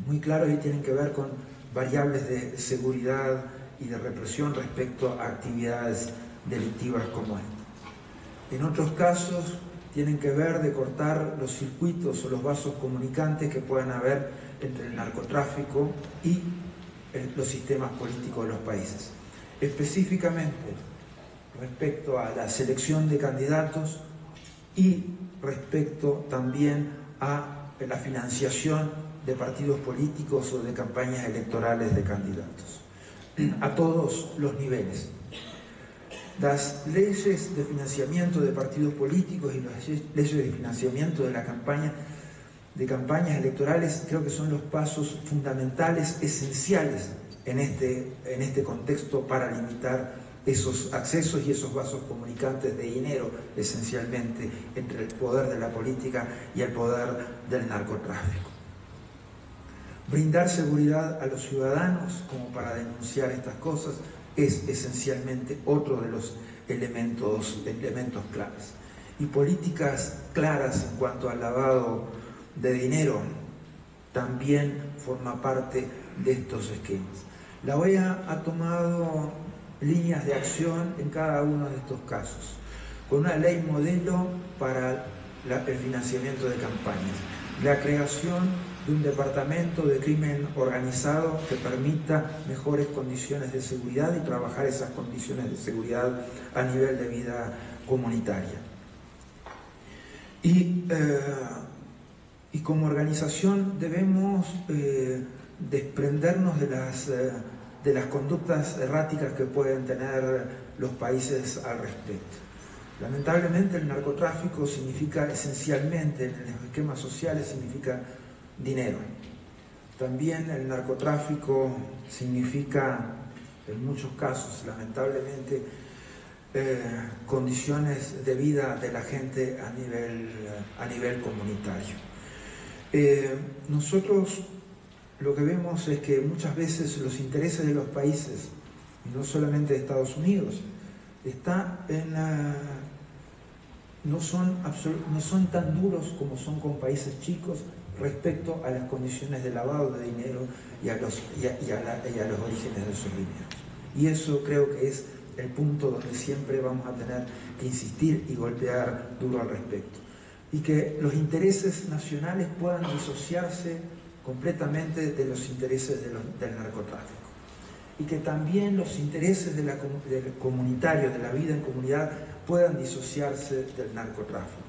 muy claros y tienen que ver con variables de seguridad y de represión respecto a actividades delictivas como esta. En otros casos tienen que ver de cortar los circuitos o los vasos comunicantes que puedan haber entre el narcotráfico y los sistemas políticos de los países. Específicamente respecto a la selección de candidatos y respecto también a la financiación de partidos políticos o de campañas electorales de candidatos, a todos los niveles. Las leyes de financiamiento de partidos políticos y las leyes de financiamiento de campañas electorales creo que son los pasos fundamentales, esenciales en este contexto para limitar esos accesos y esos vasos comunicantes de dinero, esencialmente, entre el poder de la política y el poder del narcotráfico. Brindar seguridad a los ciudadanos como para denunciar estas cosas es esencialmente otro de los elementos claves. Y políticas claras en cuanto al lavado de dinero también forma parte de estos esquemas. La OEA ha tomado líneas de acción en cada uno de estos casos, con una ley modelo para el financiamiento de campañas, la creación de un departamento de crimen organizado que permita mejores condiciones de seguridad y trabajar esas condiciones de seguridad a nivel de vida comunitaria. Y como organización debemos desprendernos de las conductas erráticas que pueden tener los países al respecto. Lamentablemente el narcotráfico significa esencialmente, en los esquemas sociales, significa dinero. También el narcotráfico significa, en muchos casos, lamentablemente, condiciones de vida de la gente a nivel comunitario. Nosotros lo que vemos es que muchas veces los intereses de los países, y no solamente de Estados Unidos, no son tan duros como son con países chicos respecto a las condiciones de lavado de dinero y a los orígenes de sus dineros. Y eso creo que es el punto donde siempre vamos a tener que insistir y golpear duro al respecto. Y que los intereses nacionales puedan disociarse completamente de los intereses del narcotráfico. Y que también los intereses del comunitario, de la vida en comunidad, puedan disociarse del narcotráfico.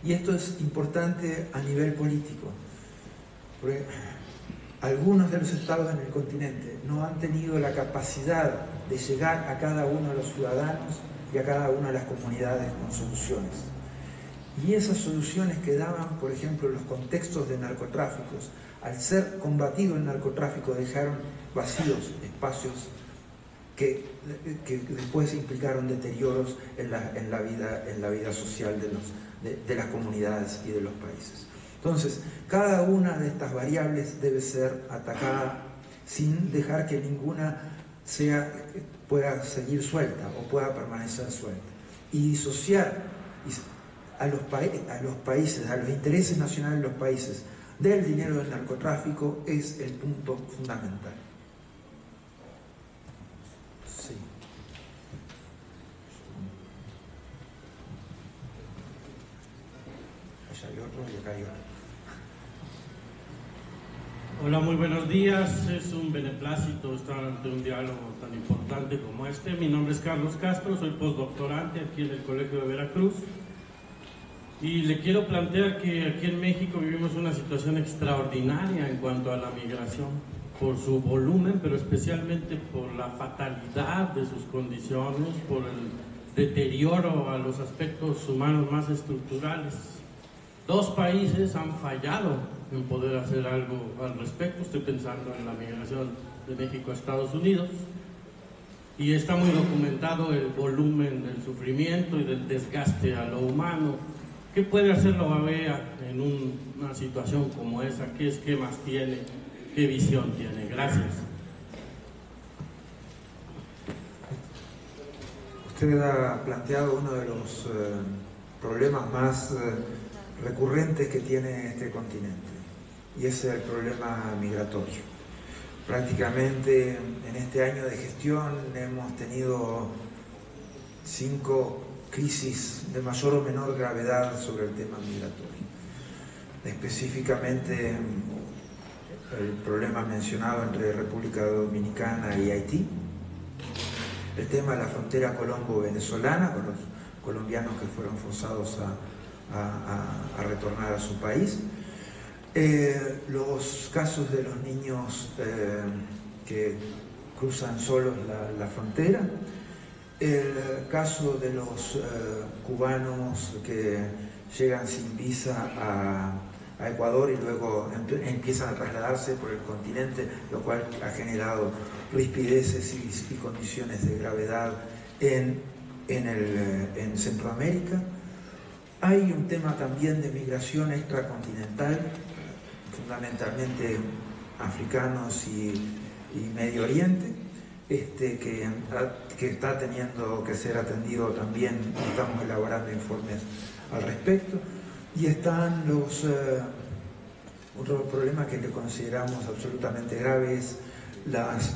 Y esto es importante a nivel político, porque algunos de los estados en el continente no han tenido la capacidad de llegar a cada uno de los ciudadanos y a cada una de las comunidades con soluciones. Y esas soluciones que daban, por ejemplo, los contextos de narcotráficos, al ser combatido el narcotráfico, dejaron vacíos espacios que después implicaron deterioros en la vida social de las comunidades y de los países. Entonces, cada una de estas variables debe ser atacada sin dejar que ninguna pueda seguir suelta o pueda permanecer suelta. Y disociar a los países, a los intereses nacionales de los países, del dinero del narcotráfico es el punto fundamental. Sí. Allá hay otro y acá hay otro. Hola, muy buenos días. Es un beneplácito estar ante un diálogo tan importante como este. Mi nombre es Carlos Castro, soy postdoctorante aquí en el Colegio de Veracruz. Y le quiero plantear que aquí en México vivimos una situación extraordinaria en cuanto a la migración, por su volumen, pero especialmente por la fatalidad de sus condiciones, por el deterioro a los aspectos humanos más estructurales. Dos países han fallado en poder hacer algo al respecto. Estoy pensando en la migración de México a Estados Unidos. Y está muy documentado el volumen del sufrimiento y del desgaste a lo humano. ¿Qué puede hacer la OEA en una situación como esa? ¿Qué esquemas tiene? ¿Qué visión tiene? Gracias. Usted ha planteado uno de los problemas más recurrentes que tiene este continente, y ese es el problema migratorio. Prácticamente en este año de gestión hemos tenido 5 crisis de mayor o menor gravedad sobre el tema migratorio. Específicamente el problema mencionado entre República Dominicana y Haití, el tema de la frontera colombo-venezolana, con los colombianos que fueron forzados a retornar a su país, Los casos de los niños que cruzan solos la frontera, el caso de los cubanos que llegan sin visa a Ecuador y luego empiezan a trasladarse por el continente, lo cual ha generado rispideces y condiciones de gravedad en Centroamérica. Hay un tema también de migración extracontinental, fundamentalmente africanos y Medio Oriente, que está teniendo que ser atendido también. Estamos elaborando informes al respecto. Y están otro problema que le consideramos absolutamente grave es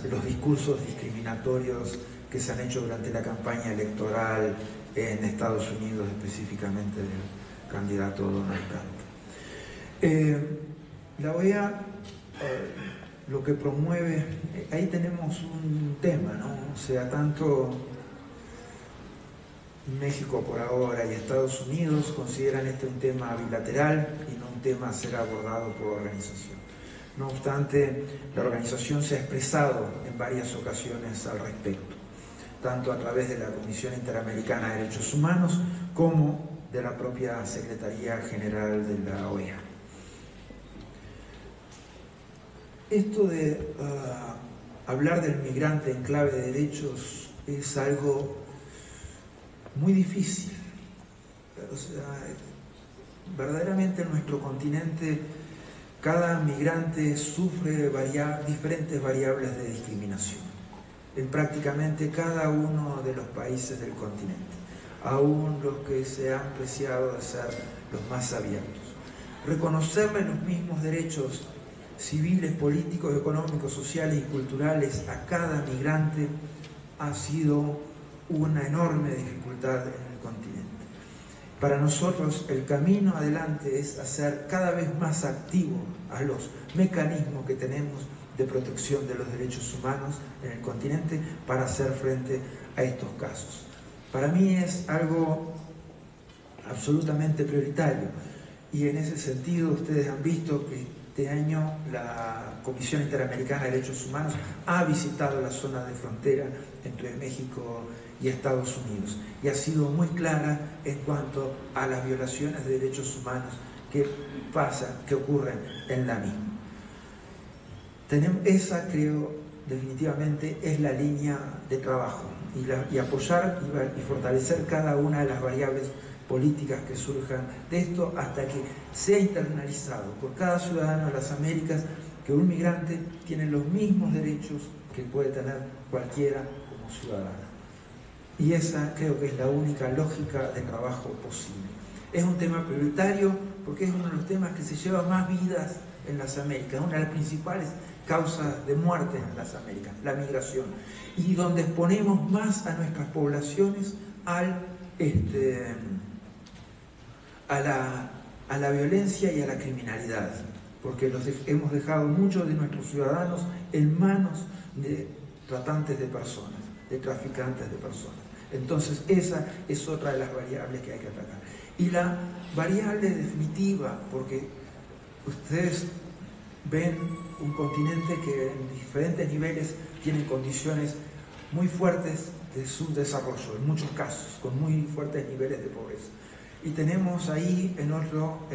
los discursos discriminatorios que se han hecho durante la campaña electoral en Estados Unidos, específicamente del candidato Donald Trump. La OEA lo que promueve, ahí tenemos un tema, ¿no? O sea, tanto México por ahora y Estados Unidos consideran esto un tema bilateral y no un tema a ser abordado por la organización. No obstante, la organización se ha expresado en varias ocasiones al respecto, tanto a través de la Comisión Interamericana de Derechos Humanos como de la propia Secretaría General de la OEA. Esto de hablar del migrante en clave de derechos es algo muy difícil. O sea, verdaderamente en nuestro continente cada migrante sufre diferentes variables de discriminación en prácticamente cada uno de los países del continente, aún los que se han preciado de ser los más abiertos. Reconocerle los mismos derechos civiles, políticos, económicos, sociales y culturales a cada migrante ha sido una enorme dificultad en el continente. Para nosotros el camino adelante es hacer cada vez más activos a los mecanismos que tenemos de protección de los derechos humanos en el continente para hacer frente a estos casos. Para mí es algo absolutamente prioritario y en ese sentido ustedes han visto que este año la Comisión Interamericana de Derechos Humanos ha visitado la zona de frontera entre México y Estados Unidos y ha sido muy clara en cuanto a las violaciones de derechos humanos que ocurren en la misma. Esa, creo, definitivamente es la línea de trabajo y apoyar y fortalecer cada una de las variables políticas que surjan de esto hasta que sea internalizado por cada ciudadano de las Américas que un migrante tiene los mismos derechos que puede tener cualquiera como ciudadano. Y esa creo que es la única lógica de trabajo posible. Es un tema prioritario porque es uno de los temas que se lleva más vidas en las Américas, una de las principales causas de muerte en las Américas, la migración, y donde exponemos más a nuestras poblaciones a la violencia y a la criminalidad, porque hemos dejado muchos de nuestros ciudadanos en manos de tratantes de personas, de traficantes de personas. Entonces esa es otra de las variables que hay que atacar. Y la variable definitiva, porque ustedes ven un continente que en diferentes niveles tiene condiciones muy fuertes de subdesarrollo, en muchos casos, con muy fuertes niveles de pobreza. Y tenemos ahí en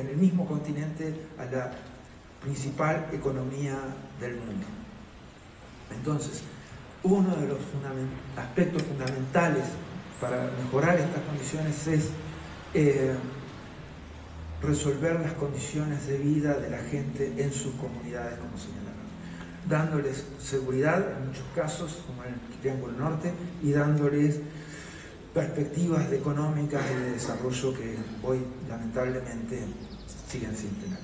el mismo continente a la principal economía del mundo. Entonces, uno de los aspectos fundamentales para mejorar estas condiciones es resolver las condiciones de vida de la gente en sus comunidades, como señalaron, dándoles seguridad en muchos casos, como en el Triángulo Norte, y dándoles perspectivas económicas y de desarrollo que hoy lamentablemente siguen sin tener.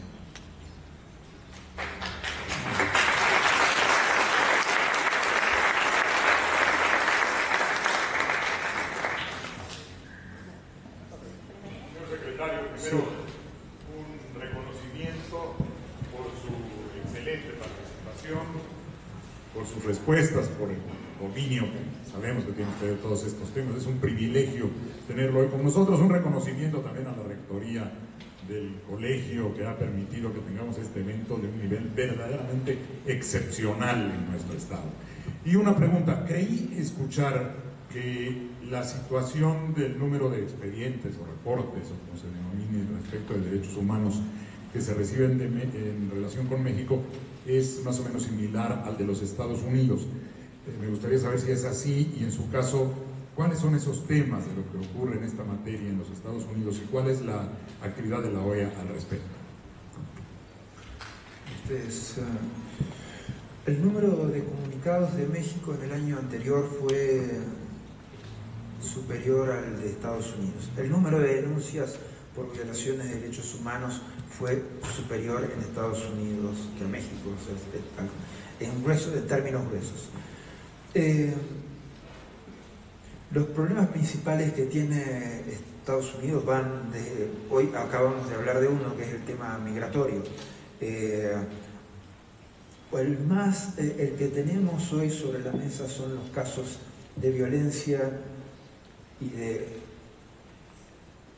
Señor secretario, primero un reconocimiento por su excelente participación, por sus respuestas, por el dominio que sabemos que tiene usted de todos estos temas. Es un privilegio tenerlo hoy con nosotros. Un reconocimiento también a la Rectoría del colegio que ha permitido que tengamos este evento de un nivel verdaderamente excepcional en nuestro estado. Y una pregunta, creí escuchar que la situación del número de expedientes o reportes, o como se denomine, respecto de derechos humanos que se reciben en relación con México es más o menos similar al de los Estados Unidos. Me gustaría saber si es así y en su caso, ¿cuáles son esos temas de lo que ocurre en esta materia en los Estados Unidos y cuál es la actividad de la OEA al respecto? El número de comunicados de México en el año anterior fue superior al de Estados Unidos. El número de denuncias por violaciones de derechos humanos fue superior en Estados Unidos que en México, o sea, en términos gruesos. Los problemas principales que tiene Estados Unidos van desde, hoy acabamos de hablar de uno, que es el tema migratorio. El que tenemos hoy sobre la mesa son los casos de violencia y de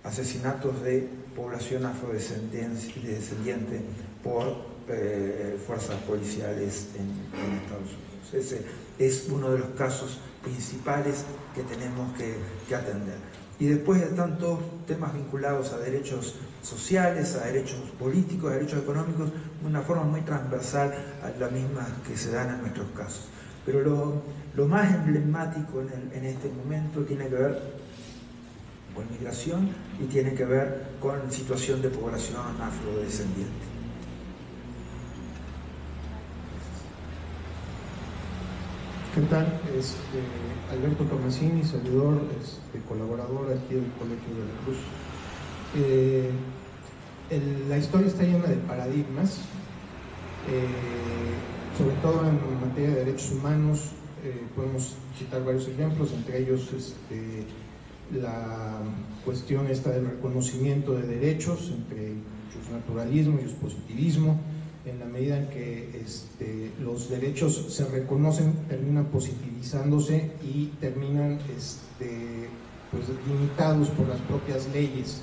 asesinatos de población afrodescendiente por fuerzas policiales en Estados Unidos. Ese es uno de los casos principales que tenemos que atender. Y después están todos temas vinculados a derechos sociales, a derechos políticos, a derechos económicos, de una forma muy transversal a la misma que se dan en nuestros casos. Pero lo más emblemático en este momento tiene que ver con migración y tiene que ver con situación de población afrodescendiente. ¿Qué tal? Alberto Tomasini, servidor, colaborador aquí del Colegio de la Cruz. La historia está llena de paradigmas, sobre todo en materia de derechos humanos. Podemos citar varios ejemplos, entre ellos la cuestión esta del reconocimiento de derechos entre naturalismo y positivismo. En la medida en que los derechos se reconocen, terminan positivizándose y terminan pues, limitados por las propias leyes.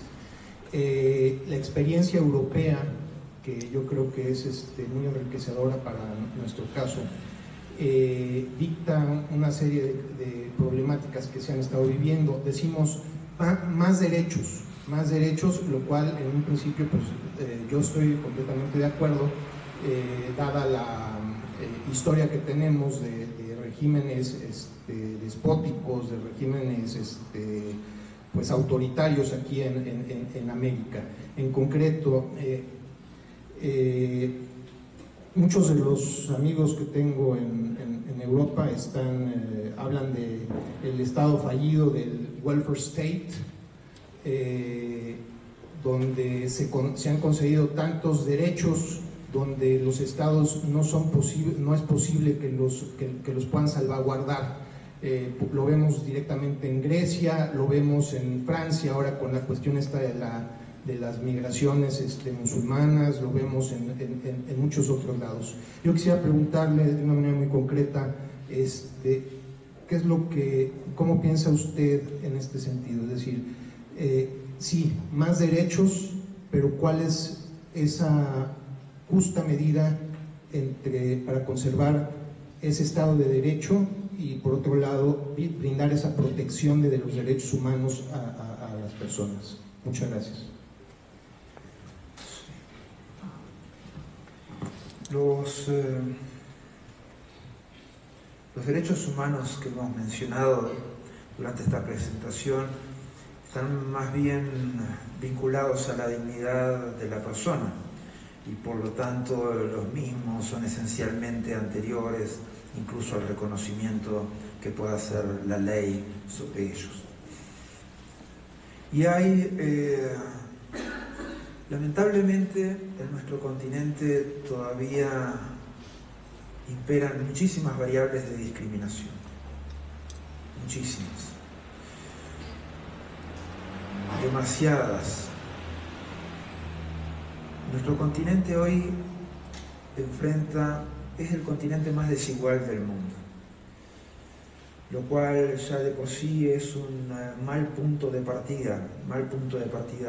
La experiencia europea, que yo creo que es muy enriquecedora para nuestro caso, dicta una serie de problemáticas que se han estado viviendo. Decimos más derechos, lo cual en un principio pues, yo estoy completamente de acuerdo, dada la historia que tenemos de regímenes despóticos, de regímenes pues, autoritarios aquí en América. En concreto, muchos de los amigos que tengo en Europa hablan del estado fallido, del welfare state, donde se han concedido tantos derechos, donde los estados no es posible que los puedan salvaguardar. Lo vemos directamente en Grecia, lo vemos en Francia ahora con la cuestión esta de las migraciones musulmanas, lo vemos en muchos otros lados. Yo quisiera preguntarle de una manera muy concreta, ¿cómo piensa usted en este sentido? Es decir, sí, más derechos, pero ¿cuál es esa justa medida para conservar ese Estado de Derecho y, por otro lado, brindar esa protección de los derechos humanos a las personas? Muchas gracias. Los derechos humanos que hemos mencionado durante esta presentación están más bien vinculados a la dignidad de la persona y por lo tanto los mismos son esencialmente anteriores incluso al reconocimiento que pueda hacer la ley sobre ellos. Y hay, lamentablemente, en nuestro continente todavía imperan muchísimas variables de discriminación, muchísimas, demasiadas. Nuestro continente hoy es el continente más desigual del mundo. lo cual ya de por sí es un mal punto de partida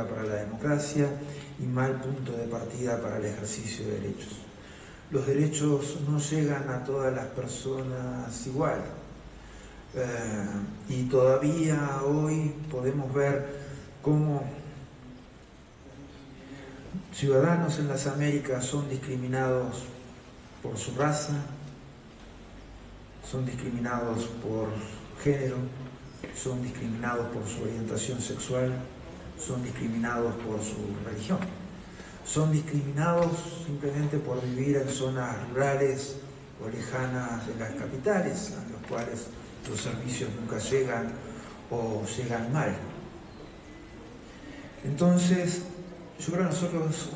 para la democracia y mal punto de partida para el ejercicio de derechos. Los derechos no llegan a todas las personas igual. Y todavía hoy podemos ver cómo ciudadanos en las Américas son discriminados por su raza, son discriminados por género, son discriminados por su orientación sexual, son discriminados por su religión, son discriminados simplemente por vivir en zonas rurales o lejanas de las capitales, a los cuales los servicios nunca llegan o llegan mal. Entonces, yo creo que nosotros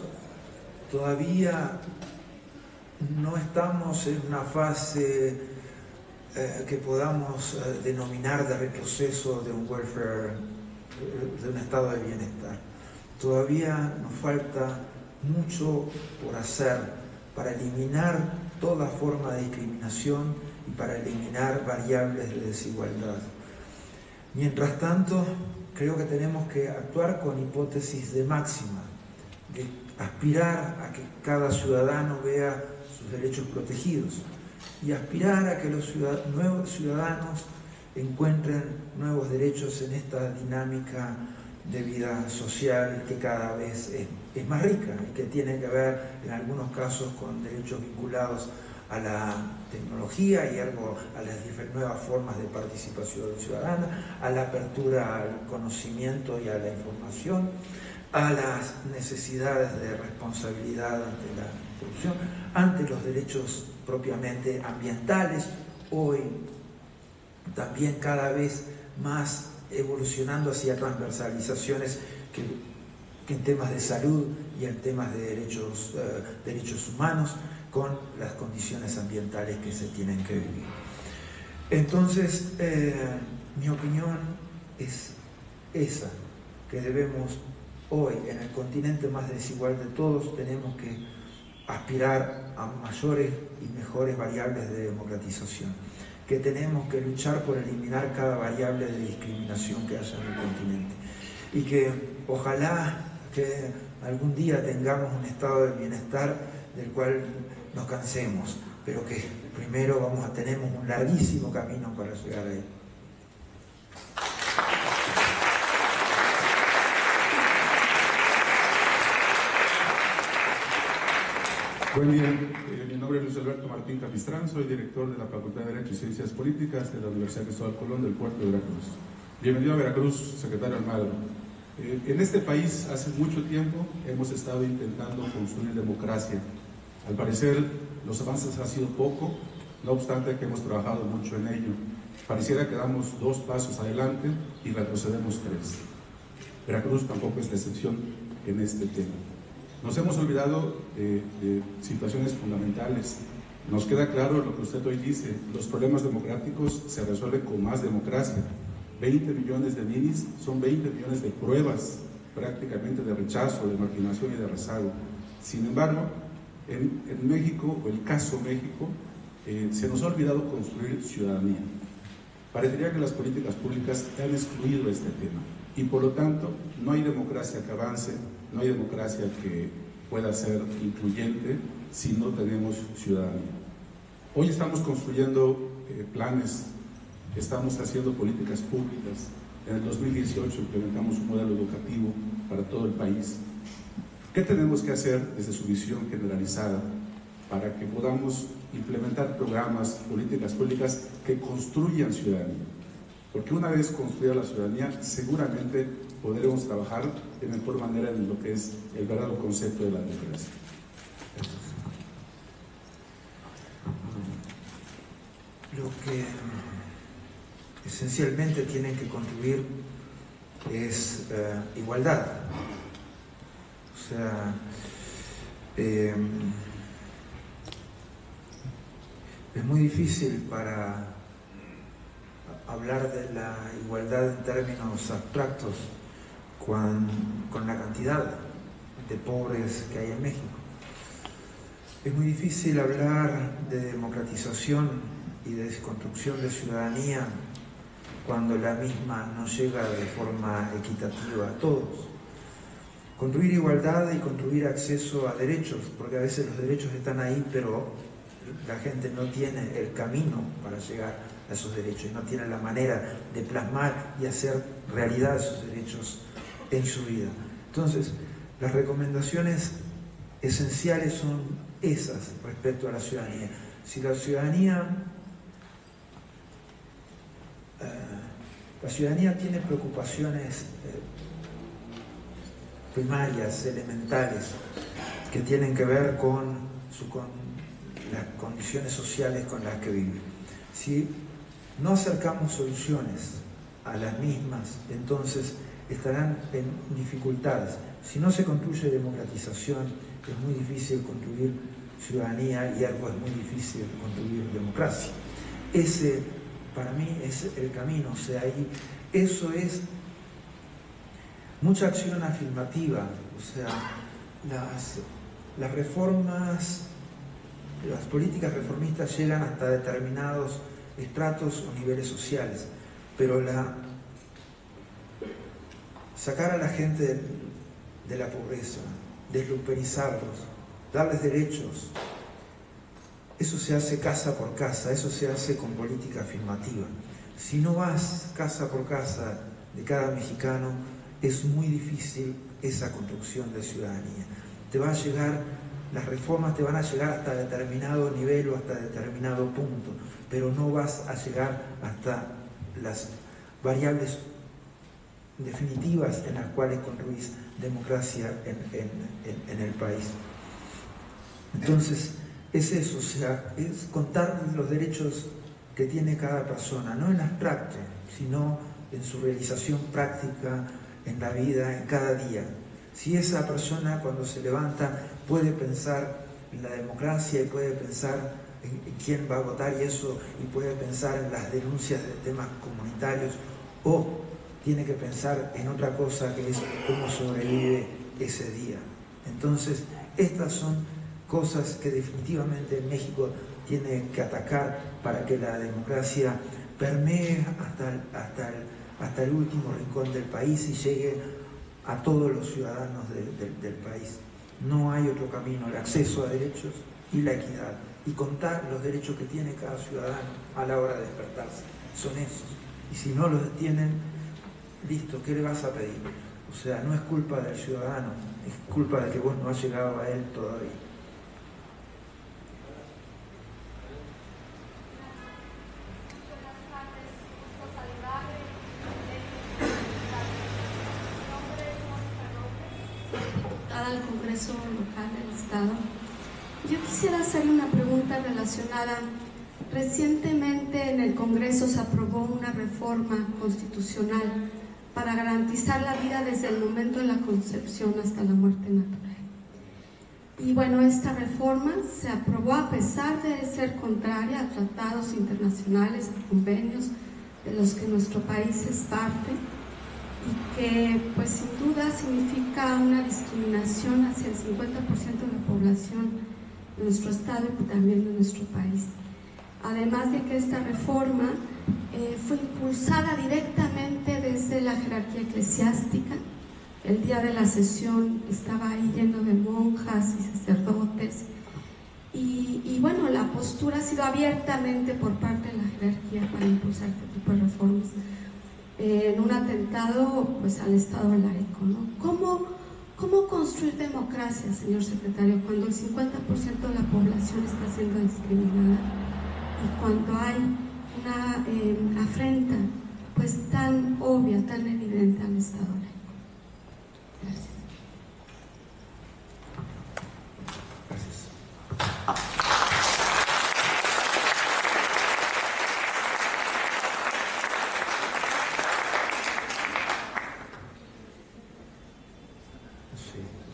todavía no estamos en una fase que podamos denominar de retroceso de un welfare, de un estado de bienestar. Todavía nos falta mucho por hacer para eliminar toda forma de discriminación y para eliminar variables de desigualdad. Mientras tanto, creo que tenemos que actuar con hipótesis de máxima, de aspirar a que cada ciudadano vea sus derechos protegidos y aspirar a que los nuevos ciudadanos encuentren nuevos derechos en esta dinámica de vida social que cada vez es más rica y que tiene que ver en algunos casos con derechos vinculados a la tecnología y algo a las nuevas formas de participación ciudadana, a la apertura al conocimiento y a la información, a las necesidades de responsabilidad ante la corrupción, ante los derechos propiamente ambientales, hoy también cada vez más evolucionando hacia transversalizaciones que en temas de salud y en temas de derechos humanos, con las condiciones ambientales que se tienen que vivir. Entonces, mi opinión es esa, que debemos hoy, en el continente más desigual de todos, tenemos que aspirar a mayores y mejores variables de democratización, que tenemos que luchar por eliminar cada variable de discriminación que haya en el continente y que ojalá que algún día tengamos un estado de bienestar del cual nos cansemos, pero que primero tenemos un larguísimo camino para llegar a él. Buen día, mi nombre es Luis Alberto Martín Capistrán, soy director de la Facultad de Derecho y Ciencias Políticas de la Universidad Cristóbal Colón del Puerto de Veracruz. Bienvenido a Veracruz, secretario Almagro. En este país hace mucho tiempo hemos estado intentando construir democracia. Al parecer los avances han sido poco, no obstante que hemos trabajado mucho en ello. Pareciera que damos 2 pasos adelante y retrocedemos 3. Veracruz tampoco es la excepción en este tema. Nos hemos olvidado de situaciones fundamentales. Nos queda claro lo que usted hoy dice, los problemas democráticos se resuelven con más democracia. 20 millones de ninis son 20 millones de pruebas prácticamente de rechazo, de marginación y de rezago. Sin embargo, en México, o el caso México, se nos ha olvidado construir ciudadanía. Parecería que las políticas públicas han excluido este tema y por lo tanto no hay democracia que avance, no hay democracia que pueda ser incluyente si no tenemos ciudadanía. Hoy estamos construyendo planes, estamos haciendo políticas públicas. En el 2018 implementamos un modelo educativo para todo el país. ¿Qué tenemos que hacer desde su visión generalizada para que podamos implementar programas, políticas públicas que construyan ciudadanía? Porque una vez construida la ciudadanía, seguramente podremos trabajar de mejor manera en lo que es el verdadero concepto de la democracia. Lo que esencialmente tienen que contribuir es igualdad. O sea, es muy difícil para hablar de la igualdad en términos abstractos con la cantidad de pobres que hay en México. Es muy difícil hablar de democratización y de desconstrucción de ciudadanía cuando la misma no llega de forma equitativa a todos. Construir igualdad y construir acceso a derechos, porque a veces los derechos están ahí, pero la gente no tiene el camino para llegar a esos derechos, no tiene la manera de plasmar y hacer realidad esos derechos en su vida. Entonces, las recomendaciones esenciales son esas respecto a la ciudadanía. Si la ciudadanía tiene preocupaciones primarias, elementales, que tienen que ver con las condiciones sociales con las que vive. Si no acercamos soluciones a las mismas, entonces estarán en dificultades. Si no se construye democratización, es muy difícil construir ciudadanía y algo es muy difícil construir democracia. Ese, para mí, es el camino. O sea, eso es mucha acción afirmativa. O sea, las reformas, las políticas reformistas llegan hasta determinados estratos o niveles sociales, pero sacar a la gente de la pobreza, deslumperizarlos, darles derechos, eso se hace casa por casa, eso se hace con política afirmativa. Si no vas casa por casa de cada mexicano, es muy difícil esa construcción de ciudadanía. Las reformas te van a llegar hasta determinado nivel o hasta determinado punto, pero no vas a llegar hasta las variables definitivas en las cuales construís democracia en el país. Entonces, es eso, o sea, es contar los derechos que tiene cada persona, no en abstracto, sino en su realización práctica, en la vida, en cada día. Si esa persona cuando se levanta puede pensar en la democracia y puede pensar en quién va a votar y puede pensar en las denuncias de temas comunitarios, o tiene que pensar en otra cosa que es cómo sobrevive ese día. Entonces, estas son cosas que definitivamente México tiene que atacar para que la democracia permee hasta el último rincón del país y llegue a todos los ciudadanos del país. No hay otro camino, el acceso a derechos y la equidad. Y contar los derechos que tiene cada ciudadano a la hora de despertarse. Son esos. Y si no los tienen, listo, ¿qué le vas a pedir? O sea, no es culpa del ciudadano, es culpa de que vos no has llegado a él todavía. Al Congreso Local del Estado. Yo quisiera hacerle una pregunta relacionada. Recientemente en el Congreso se aprobó una reforma constitucional para garantizar la vida desde el momento de la concepción hasta la muerte natural. Y bueno, esta reforma se aprobó a pesar de ser contraria a tratados internacionales, a convenios de los que nuestro país es parte, y que pues sin duda significa una discriminación hacia el 50% de la población de nuestro estado y también de nuestro país. Además de que esta reforma fue impulsada directamente desde la jerarquía eclesiástica. El día de la sesión estaba ahí lleno de monjas y sacerdotes y bueno, la postura ha sido abiertamente por parte de la jerarquía para impulsar este tipo de reformas. En un atentado pues al Estado laico, ¿no? ¿Cómo construir democracia, señor secretario, cuando el 50% de la población está siendo discriminada y cuando hay una afrenta pues tan obvia, tan evidente al Estado laico? Gracias.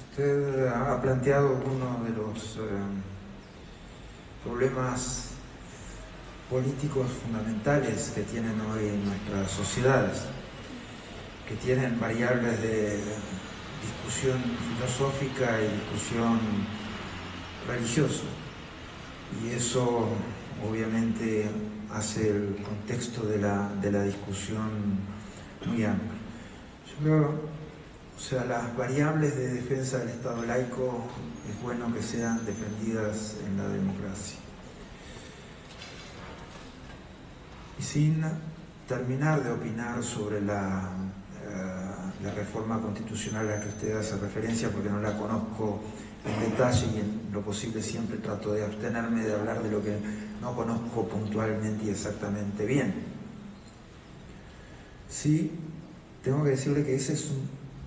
Usted ha planteado uno de los problemas políticos fundamentales que tienen hoy nuestras sociedades, que tienen variables de discusión filosófica y discusión religiosa. Y eso obviamente hace el contexto de la discusión muy amplio. Yo creo, o sea, las variables de defensa del Estado laico es bueno que sean defendidas en la democracia. Y sin terminar de opinar sobre la reforma constitucional a la que usted hace referencia, porque no la conozco en detalle y en lo posible siempre trato de abstenerme de hablar de lo que no conozco puntualmente y exactamente bien. Sí, tengo que decirle que ese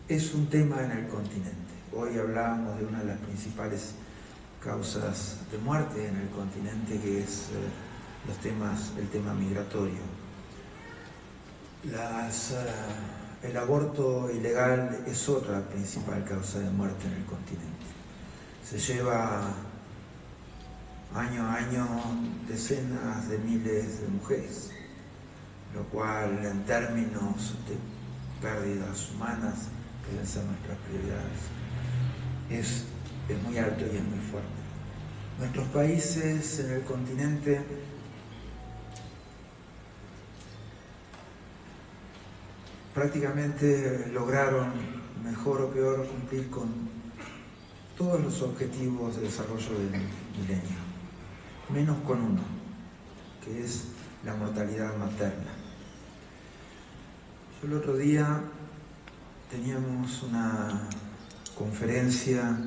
es un tema en el continente. Hoy hablábamos de una de las principales causas de muerte en el continente, que es el tema migratorio. El aborto ilegal es otra principal causa de muerte en el continente. Se lleva año a año decenas de miles de mujeres, lo cual en términos de pérdidas humanas, que deben ser nuestras prioridades, es muy alto y es muy fuerte. Nuestros países en el continente prácticamente lograron, mejor o peor, cumplir con todos los objetivos de desarrollo del milenio, menos con uno, que es la mortalidad materna. Yo el otro día teníamos una conferencia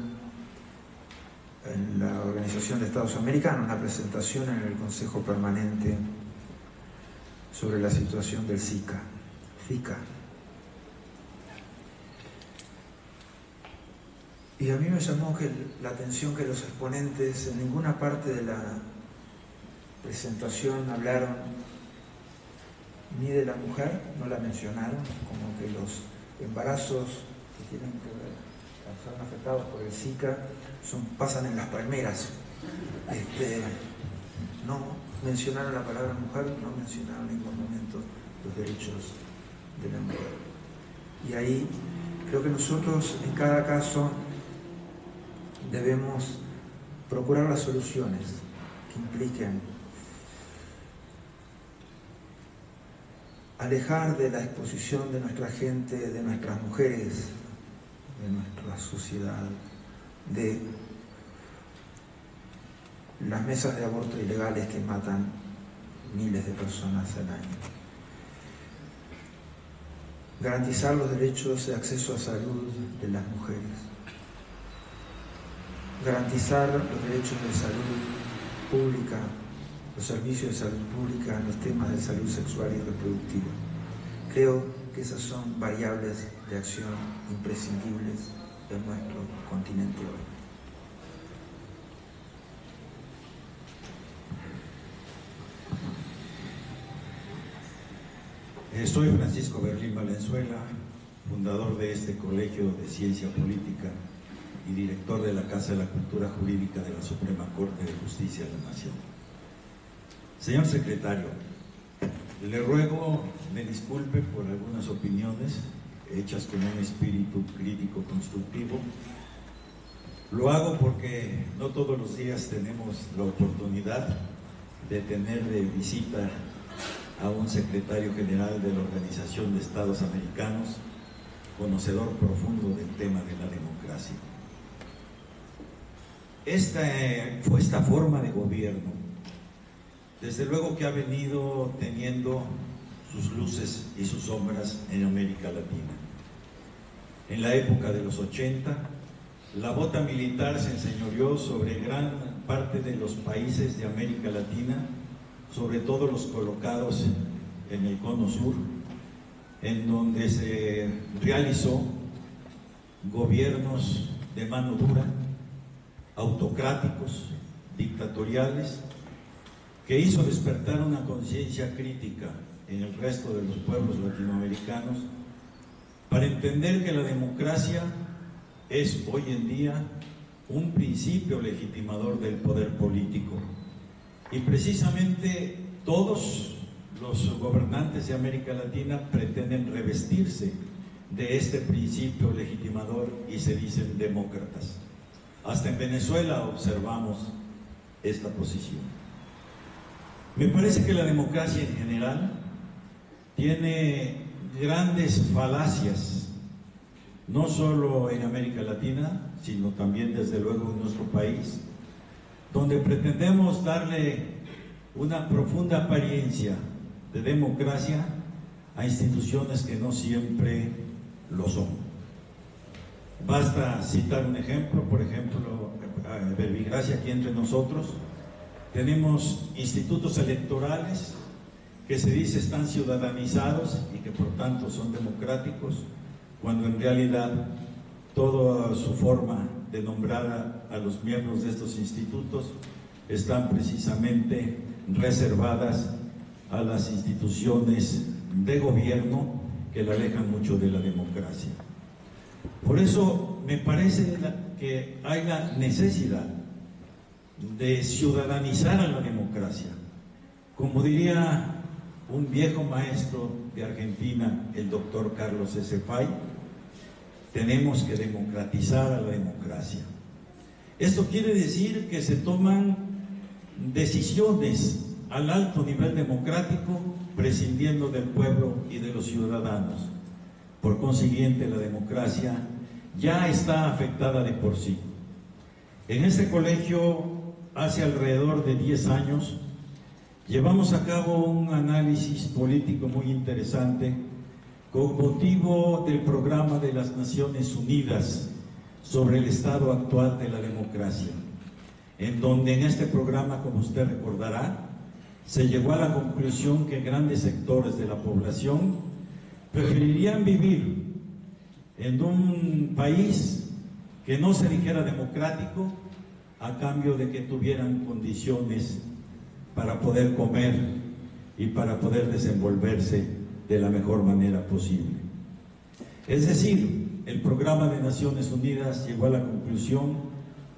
en la Organización de Estados Americanos, una presentación en el Consejo Permanente sobre la situación del FICA. Y a mí me llamó la atención que los exponentes en ninguna parte de la presentación hablaron ni de la mujer, no la mencionaron, como que los embarazos que tienen que ver, son afectados por el Zika, pasan en las palmeras. No mencionaron la palabra mujer, no mencionaron en ningún momento los derechos de la mujer. Y ahí creo que nosotros en cada caso debemos procurar las soluciones que impliquen alejar de la exposición de nuestra gente, de nuestras mujeres, de nuestra sociedad, de las mesas de aborto ilegales que matan miles de personas al año. Garantizar los derechos de acceso a salud de las mujeres. Garantizar los derechos de salud pública, los servicios de salud pública en los temas de salud sexual y reproductiva. Creo que esas son variables de acción imprescindibles en nuestro continente hoy. Soy Francisco Berlín Valenzuela, fundador de este Colegio de Ciencia Política y director de la Casa de la Cultura Jurídica de la Suprema Corte de Justicia de la Nación. Señor secretario, le ruego me disculpe por algunas opiniones hechas con un espíritu crítico constructivo. Lo hago porque no todos los días tenemos la oportunidad de tener de visita a un secretario general de la Organización de Estados Americanos, conocedor profundo del tema de la democracia. Esta forma de gobierno, desde luego que ha venido teniendo sus luces y sus sombras en América Latina. En la época de los 80, la bota militar se enseñoreó sobre gran parte de los países de América Latina, sobre todo los colocados en el cono sur, en donde se realizó gobiernos de mano dura, autocráticos, dictatoriales, que hizo despertar una conciencia crítica en el resto de los pueblos latinoamericanos para entender que la democracia es hoy en día un principio legitimador del poder político. Y precisamente todos los gobernantes de América Latina pretenden revestirse de este principio legitimador y se dicen demócratas. Hasta en Venezuela observamos esta posición. Me parece que la democracia en general tiene grandes falacias, no solo en América Latina, sino también desde luego en nuestro país, donde pretendemos darle una profunda apariencia de democracia a instituciones que no siempre lo son. Basta citar un ejemplo, por ejemplo, verbigracia aquí entre nosotros. Tenemos institutos electorales que se dice están ciudadanizados y que por tanto son democráticos, cuando en realidad toda su forma de nombrar a los miembros de estos institutos están precisamente reservadas a las instituciones de gobierno que la alejan mucho de la democracia. Por eso me parece que hay la necesidad de ciudadanizar a la democracia. Como diría un viejo maestro de Argentina, el doctor Carlos S. Fay, tenemos que democratizar a la democracia. Esto quiere decir que se toman decisiones al alto nivel democrático, prescindiendo del pueblo y de los ciudadanos. Por consiguiente, la democracia ya está afectada de por sí. En este colegio, hace alrededor de 10 años, llevamos a cabo un análisis político muy interesante con motivo del programa de las Naciones Unidas sobre el estado actual de la democracia, en donde en este programa, como usted recordará, se llegó a la conclusión que grandes sectores de la población preferirían vivir en un país que no se dijera democrático a cambio de que tuvieran condiciones para poder comer y para poder desenvolverse de la mejor manera posible. Es decir, el programa de Naciones Unidas llegó a la conclusión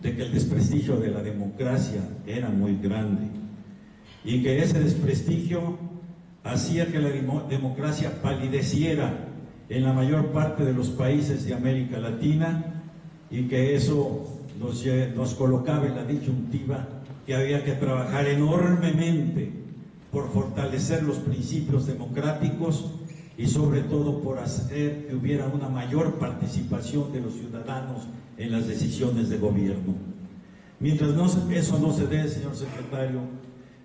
de que el desprestigio de la democracia era muy grande y que ese desprestigio hacía que la democracia palideciera en la mayor parte de los países de América Latina y que eso nos colocaba en la disyuntiva que había que trabajar enormemente por fortalecer los principios democráticos y sobre todo por hacer que hubiera una mayor participación de los ciudadanos en las decisiones de gobierno. Mientras eso no se dé, señor secretario,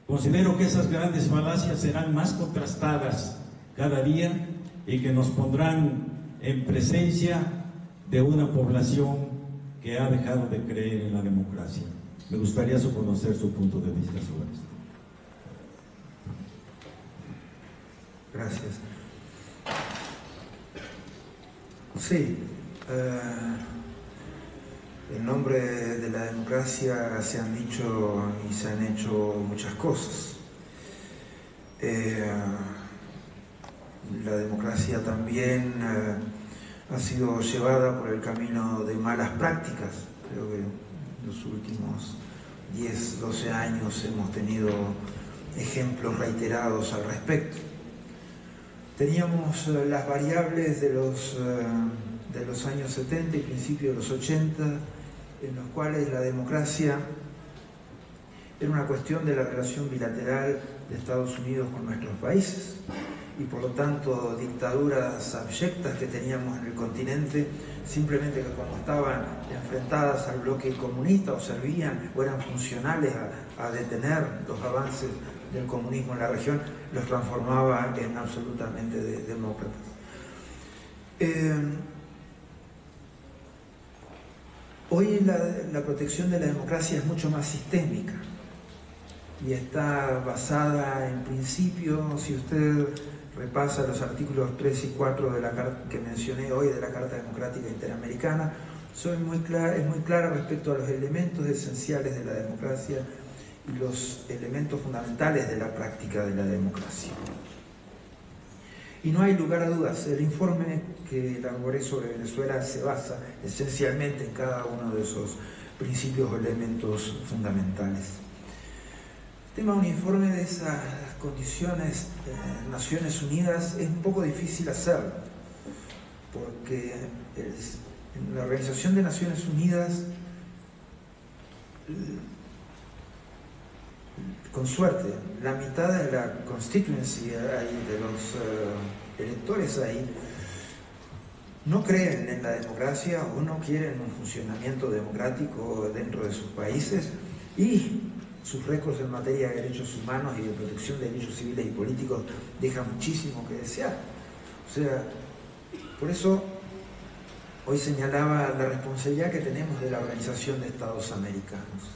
considero que esas grandes falacias serán más contrastadas cada día y que nos pondrán en presencia de una población que ha dejado de creer en la democracia. Me gustaría conocer su punto de vista sobre esto. Gracias. Sí, en nombre de la democracia se han dicho y se han hecho muchas cosas. La democracia también ha sido llevada por el camino de malas prácticas. Creo que en los últimos 10, 12 años hemos tenido ejemplos reiterados al respecto. Teníamos las variables de los años 70 y principios de los 80, en los cuales la democracia era una cuestión de la relación bilateral de Estados Unidos con nuestros países y por lo tanto dictaduras abyectas que teníamos en el continente, simplemente que como estaban enfrentadas al bloque comunista o servían o eran funcionales a detener los avances del comunismo en la región, los transformaba en absolutamente demócratas. Hoy la protección de la democracia es mucho más sistémica y está basada en principios. Si usted repasa los artículos 3 y 4 de la carta que mencioné hoy de la Carta Democrática Interamericana, es muy clara respecto a los elementos esenciales de la democracia y los elementos fundamentales de la práctica de la democracia. Y no hay lugar a dudas, el informe que elaboré sobre Venezuela se basa esencialmente en cada uno de esos principios o elementos fundamentales. El tema de un informe de esas condiciones de Naciones Unidas es un poco difícil hacerlo, porque en la Organización de Naciones Unidas con suerte, la mitad de la constituency ahí, de los electores ahí, no creen en la democracia o no quieren un funcionamiento democrático dentro de sus países, y sus récords en materia de derechos humanos y de protección de derechos civiles y políticos dejan muchísimo que desear. O sea, por eso hoy señalaba la responsabilidad que tenemos de la Organización de Estados Americanos,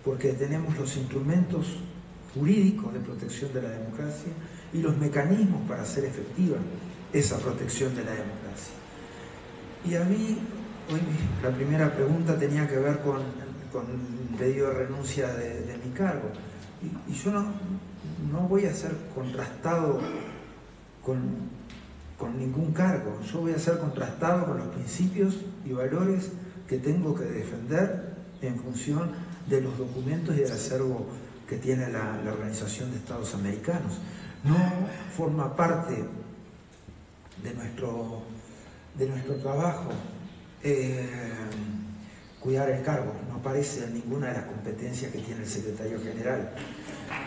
porque tenemos los instrumentos jurídicos de protección de la democracia y los mecanismos para hacer efectiva esa protección de la democracia. Y a mí, hoy la primera pregunta tenía que ver con un pedido de renuncia de mi cargo. Y yo no voy a ser contrastado con ningún cargo. Yo voy a ser contrastado con los principios y valores que tengo que defender en función de los documentos y del acervo que tiene la Organización de Estados Americanos. No forma parte de nuestro trabajo cuidar el cargo, no aparece en ninguna de las competencias que tiene el secretario general.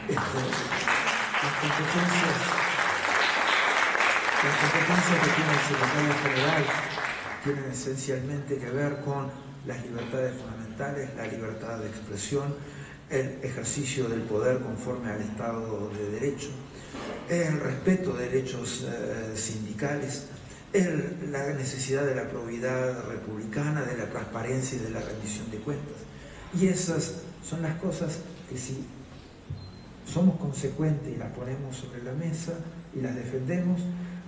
Las competencias que tiene el secretario general tienen esencialmente que ver con las libertades fundamentales, la libertad de expresión, el ejercicio del poder conforme al Estado de Derecho, el respeto de derechos sindicales, la necesidad de la probidad republicana, de la transparencia y de la rendición de cuentas. Y esas son las cosas que, si somos consecuentes y las ponemos sobre la mesa y las defendemos,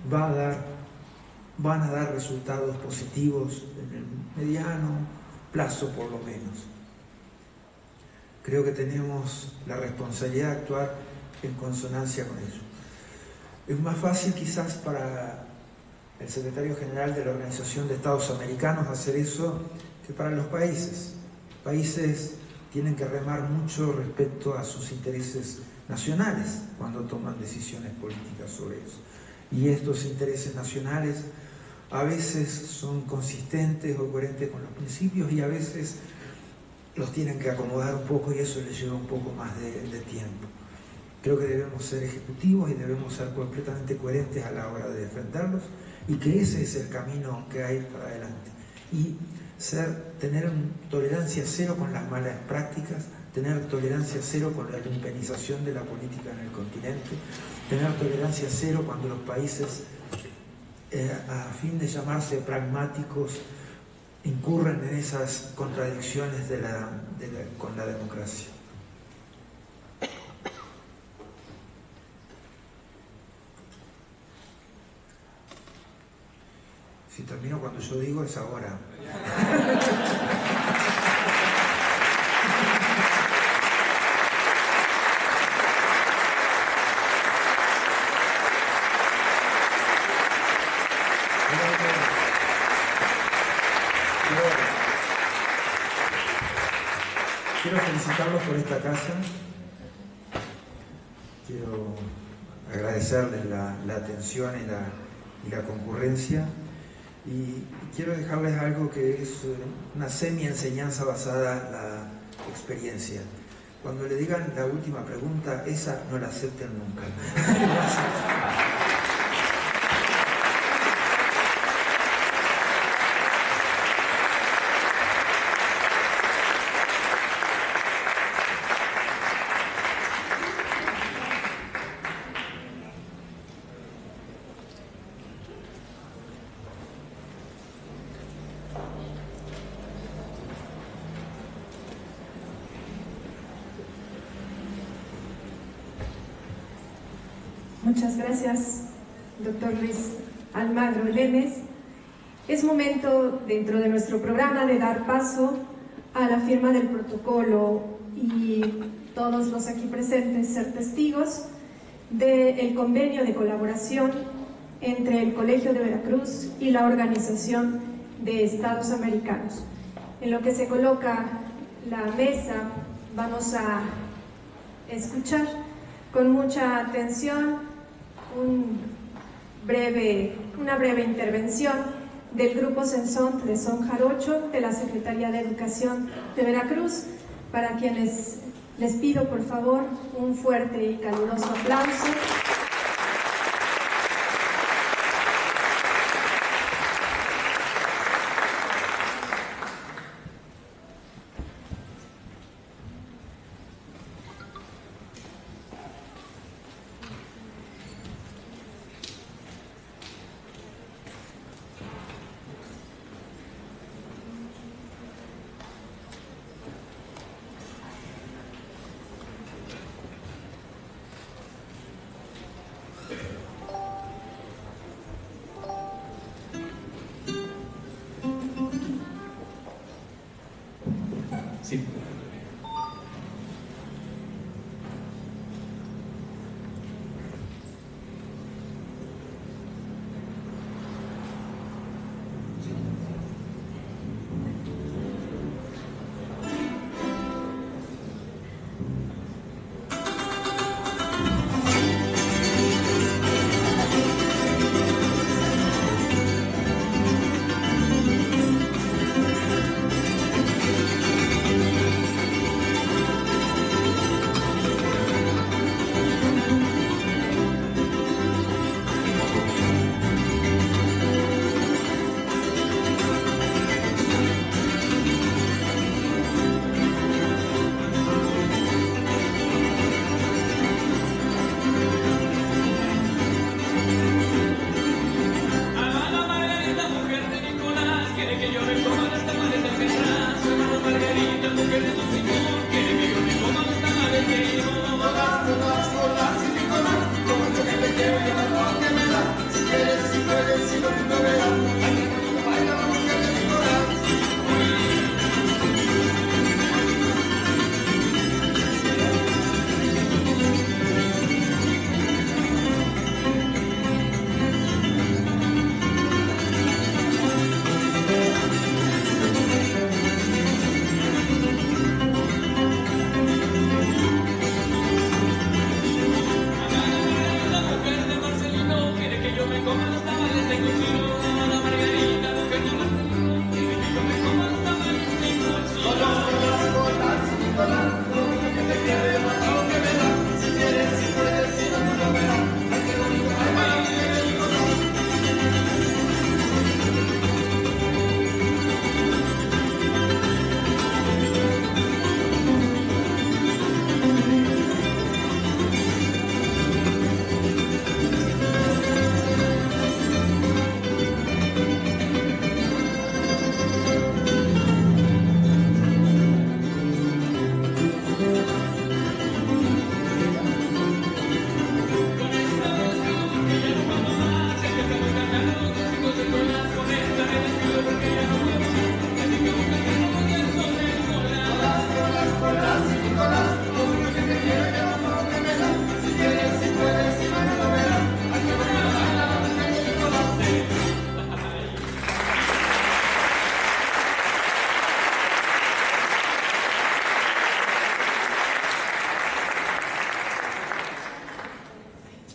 van a dar resultados positivos en el mediano plazo, por lo menos. Creo que tenemos la responsabilidad de actuar en consonancia con ello. Es más fácil quizás para el secretario general de la Organización de Estados Americanos hacer eso que para los países. Países tienen que remar mucho respecto a sus intereses nacionales cuando toman decisiones políticas sobre eso. Y estos intereses nacionales a veces son consistentes o coherentes con los principios, y a veces los tienen que acomodar un poco, y eso les lleva un poco más de tiempo. Creo que debemos ser ejecutivos y debemos ser completamente coherentes a la hora de defenderlos, y que ese es el camino que hay para adelante. Y tener tolerancia cero con las malas prácticas, tener tolerancia cero con la lumpenización de la política en el continente, tener tolerancia cero cuando los países, a fin de llamarse pragmáticos, incurren en esas contradicciones con la democracia. Si termino cuando yo digo, es ahora. Quiero felicitarlos por esta casa. Quiero agradecerles la atención y la concurrencia. Y quiero dejarles algo que es una semi-enseñanza basada en la experiencia. Cuando le digan la última pregunta, esa no la acepten nunca. Muchas gracias, doctor Luis Almagro Lemes. Es momento, dentro de nuestro programa, de dar paso a la firma del protocolo y todos los aquí presentes ser testigos del convenio de colaboración entre el Colegio de Veracruz y la Organización de Estados Americanos. En lo que se coloca la mesa, vamos a escuchar con mucha atención una breve intervención del Grupo Sensón de Son Jarocho de la Secretaría de Educación de Veracruz, para quienes Les pido por favor un fuerte y caluroso aplauso. Sí.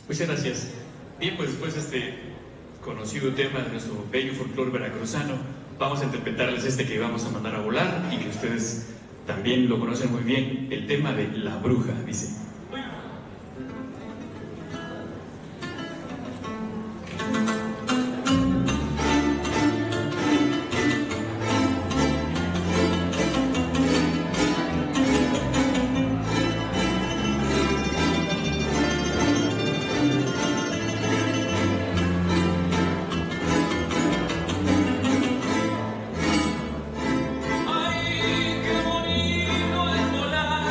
Muchas gracias. Bien, pues después de este conocido tema de nuestro bello folclore veracruzano, vamos a interpretarles este que vamos a mandar a volar y que ustedes también lo conocen muy bien, el tema de La Bruja, dice. Ay, qué bonito es volar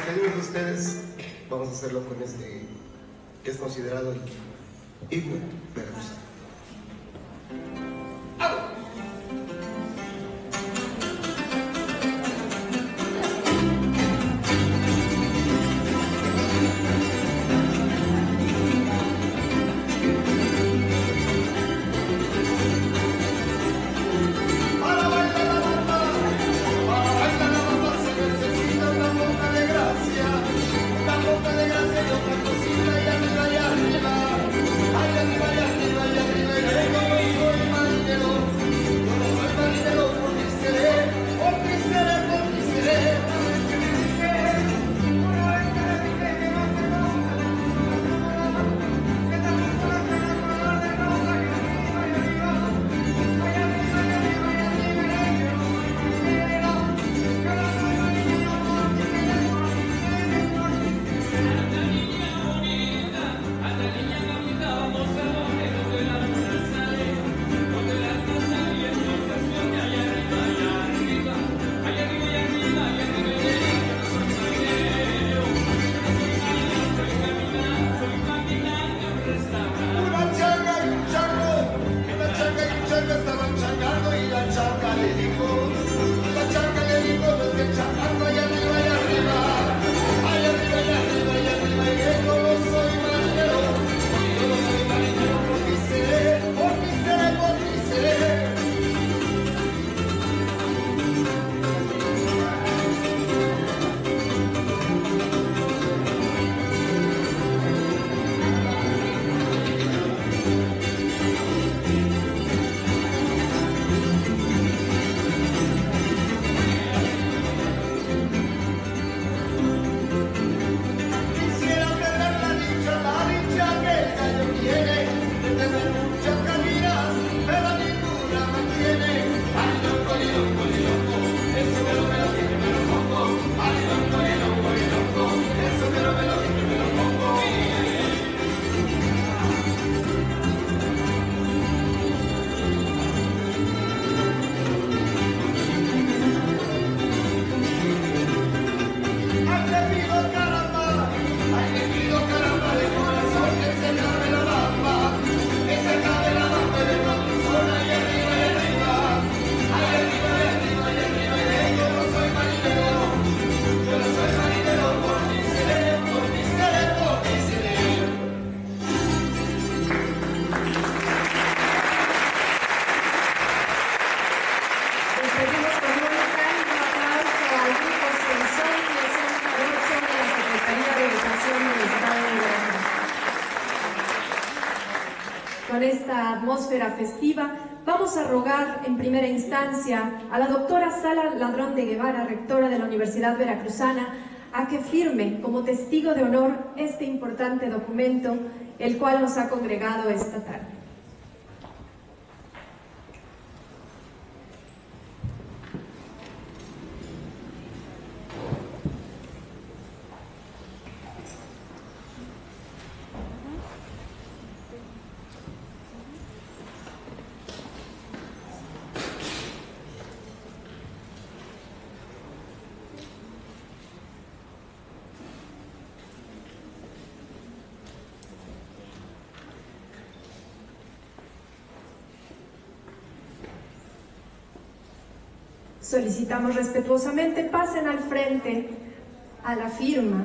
despedirnos de ustedes, vamos a hacerlo con este que es considerado el himno veracruzano. Con esta atmósfera festiva, vamos a rogar en primera instancia a la doctora Sala Ladrón de Guevara, rectora de la Universidad Veracruzana, a que firme como testigo de honor este importante documento, el cual nos ha congregado esta tarde. Solicitamos respetuosamente pasen al frente a la firma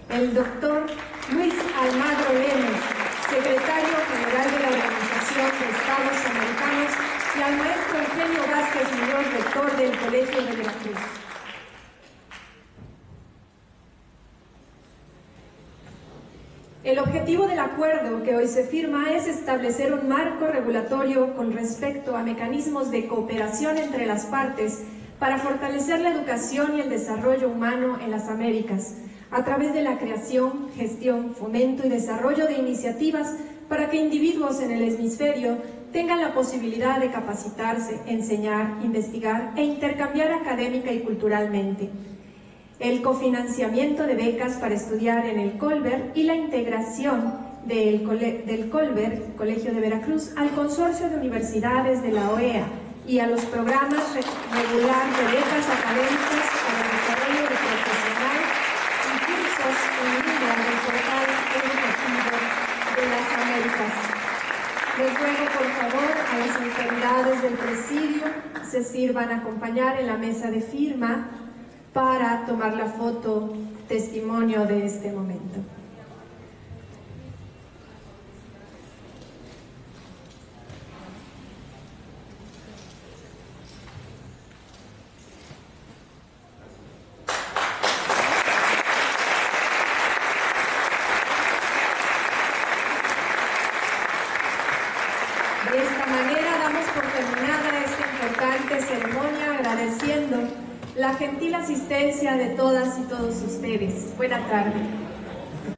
el doctor Luis Almagro Lemes, secretario general de la Organización de Estados Americanos, y al maestro Eugenio Vázquez Muñoz, rector del Colegio de Veracruz. El objetivo del acuerdo que hoy se firma es establecer un marco regulatorio con respecto a mecanismos de cooperación entre las partes para fortalecer la educación y el desarrollo humano en las Américas, a través de la creación, gestión, fomento y desarrollo de iniciativas para que individuos en el hemisferio tengan la posibilidad de capacitarse, enseñar, investigar e intercambiar académica y culturalmente. El cofinanciamiento de becas para estudiar en el Colbert y la integración del Colbert, Colegio de Veracruz, al consorcio de universidades de la OEA y a los programas regular de becas académicas para el desarrollo de profesional y autoridades del presidio se sirvan a acompañar en la mesa de firma para tomar la foto testimonio de este momento. De esta manera damos por terminada esta importante ceremonia, agradeciendo la gentil asistencia de todas y todos ustedes. Buena tarde.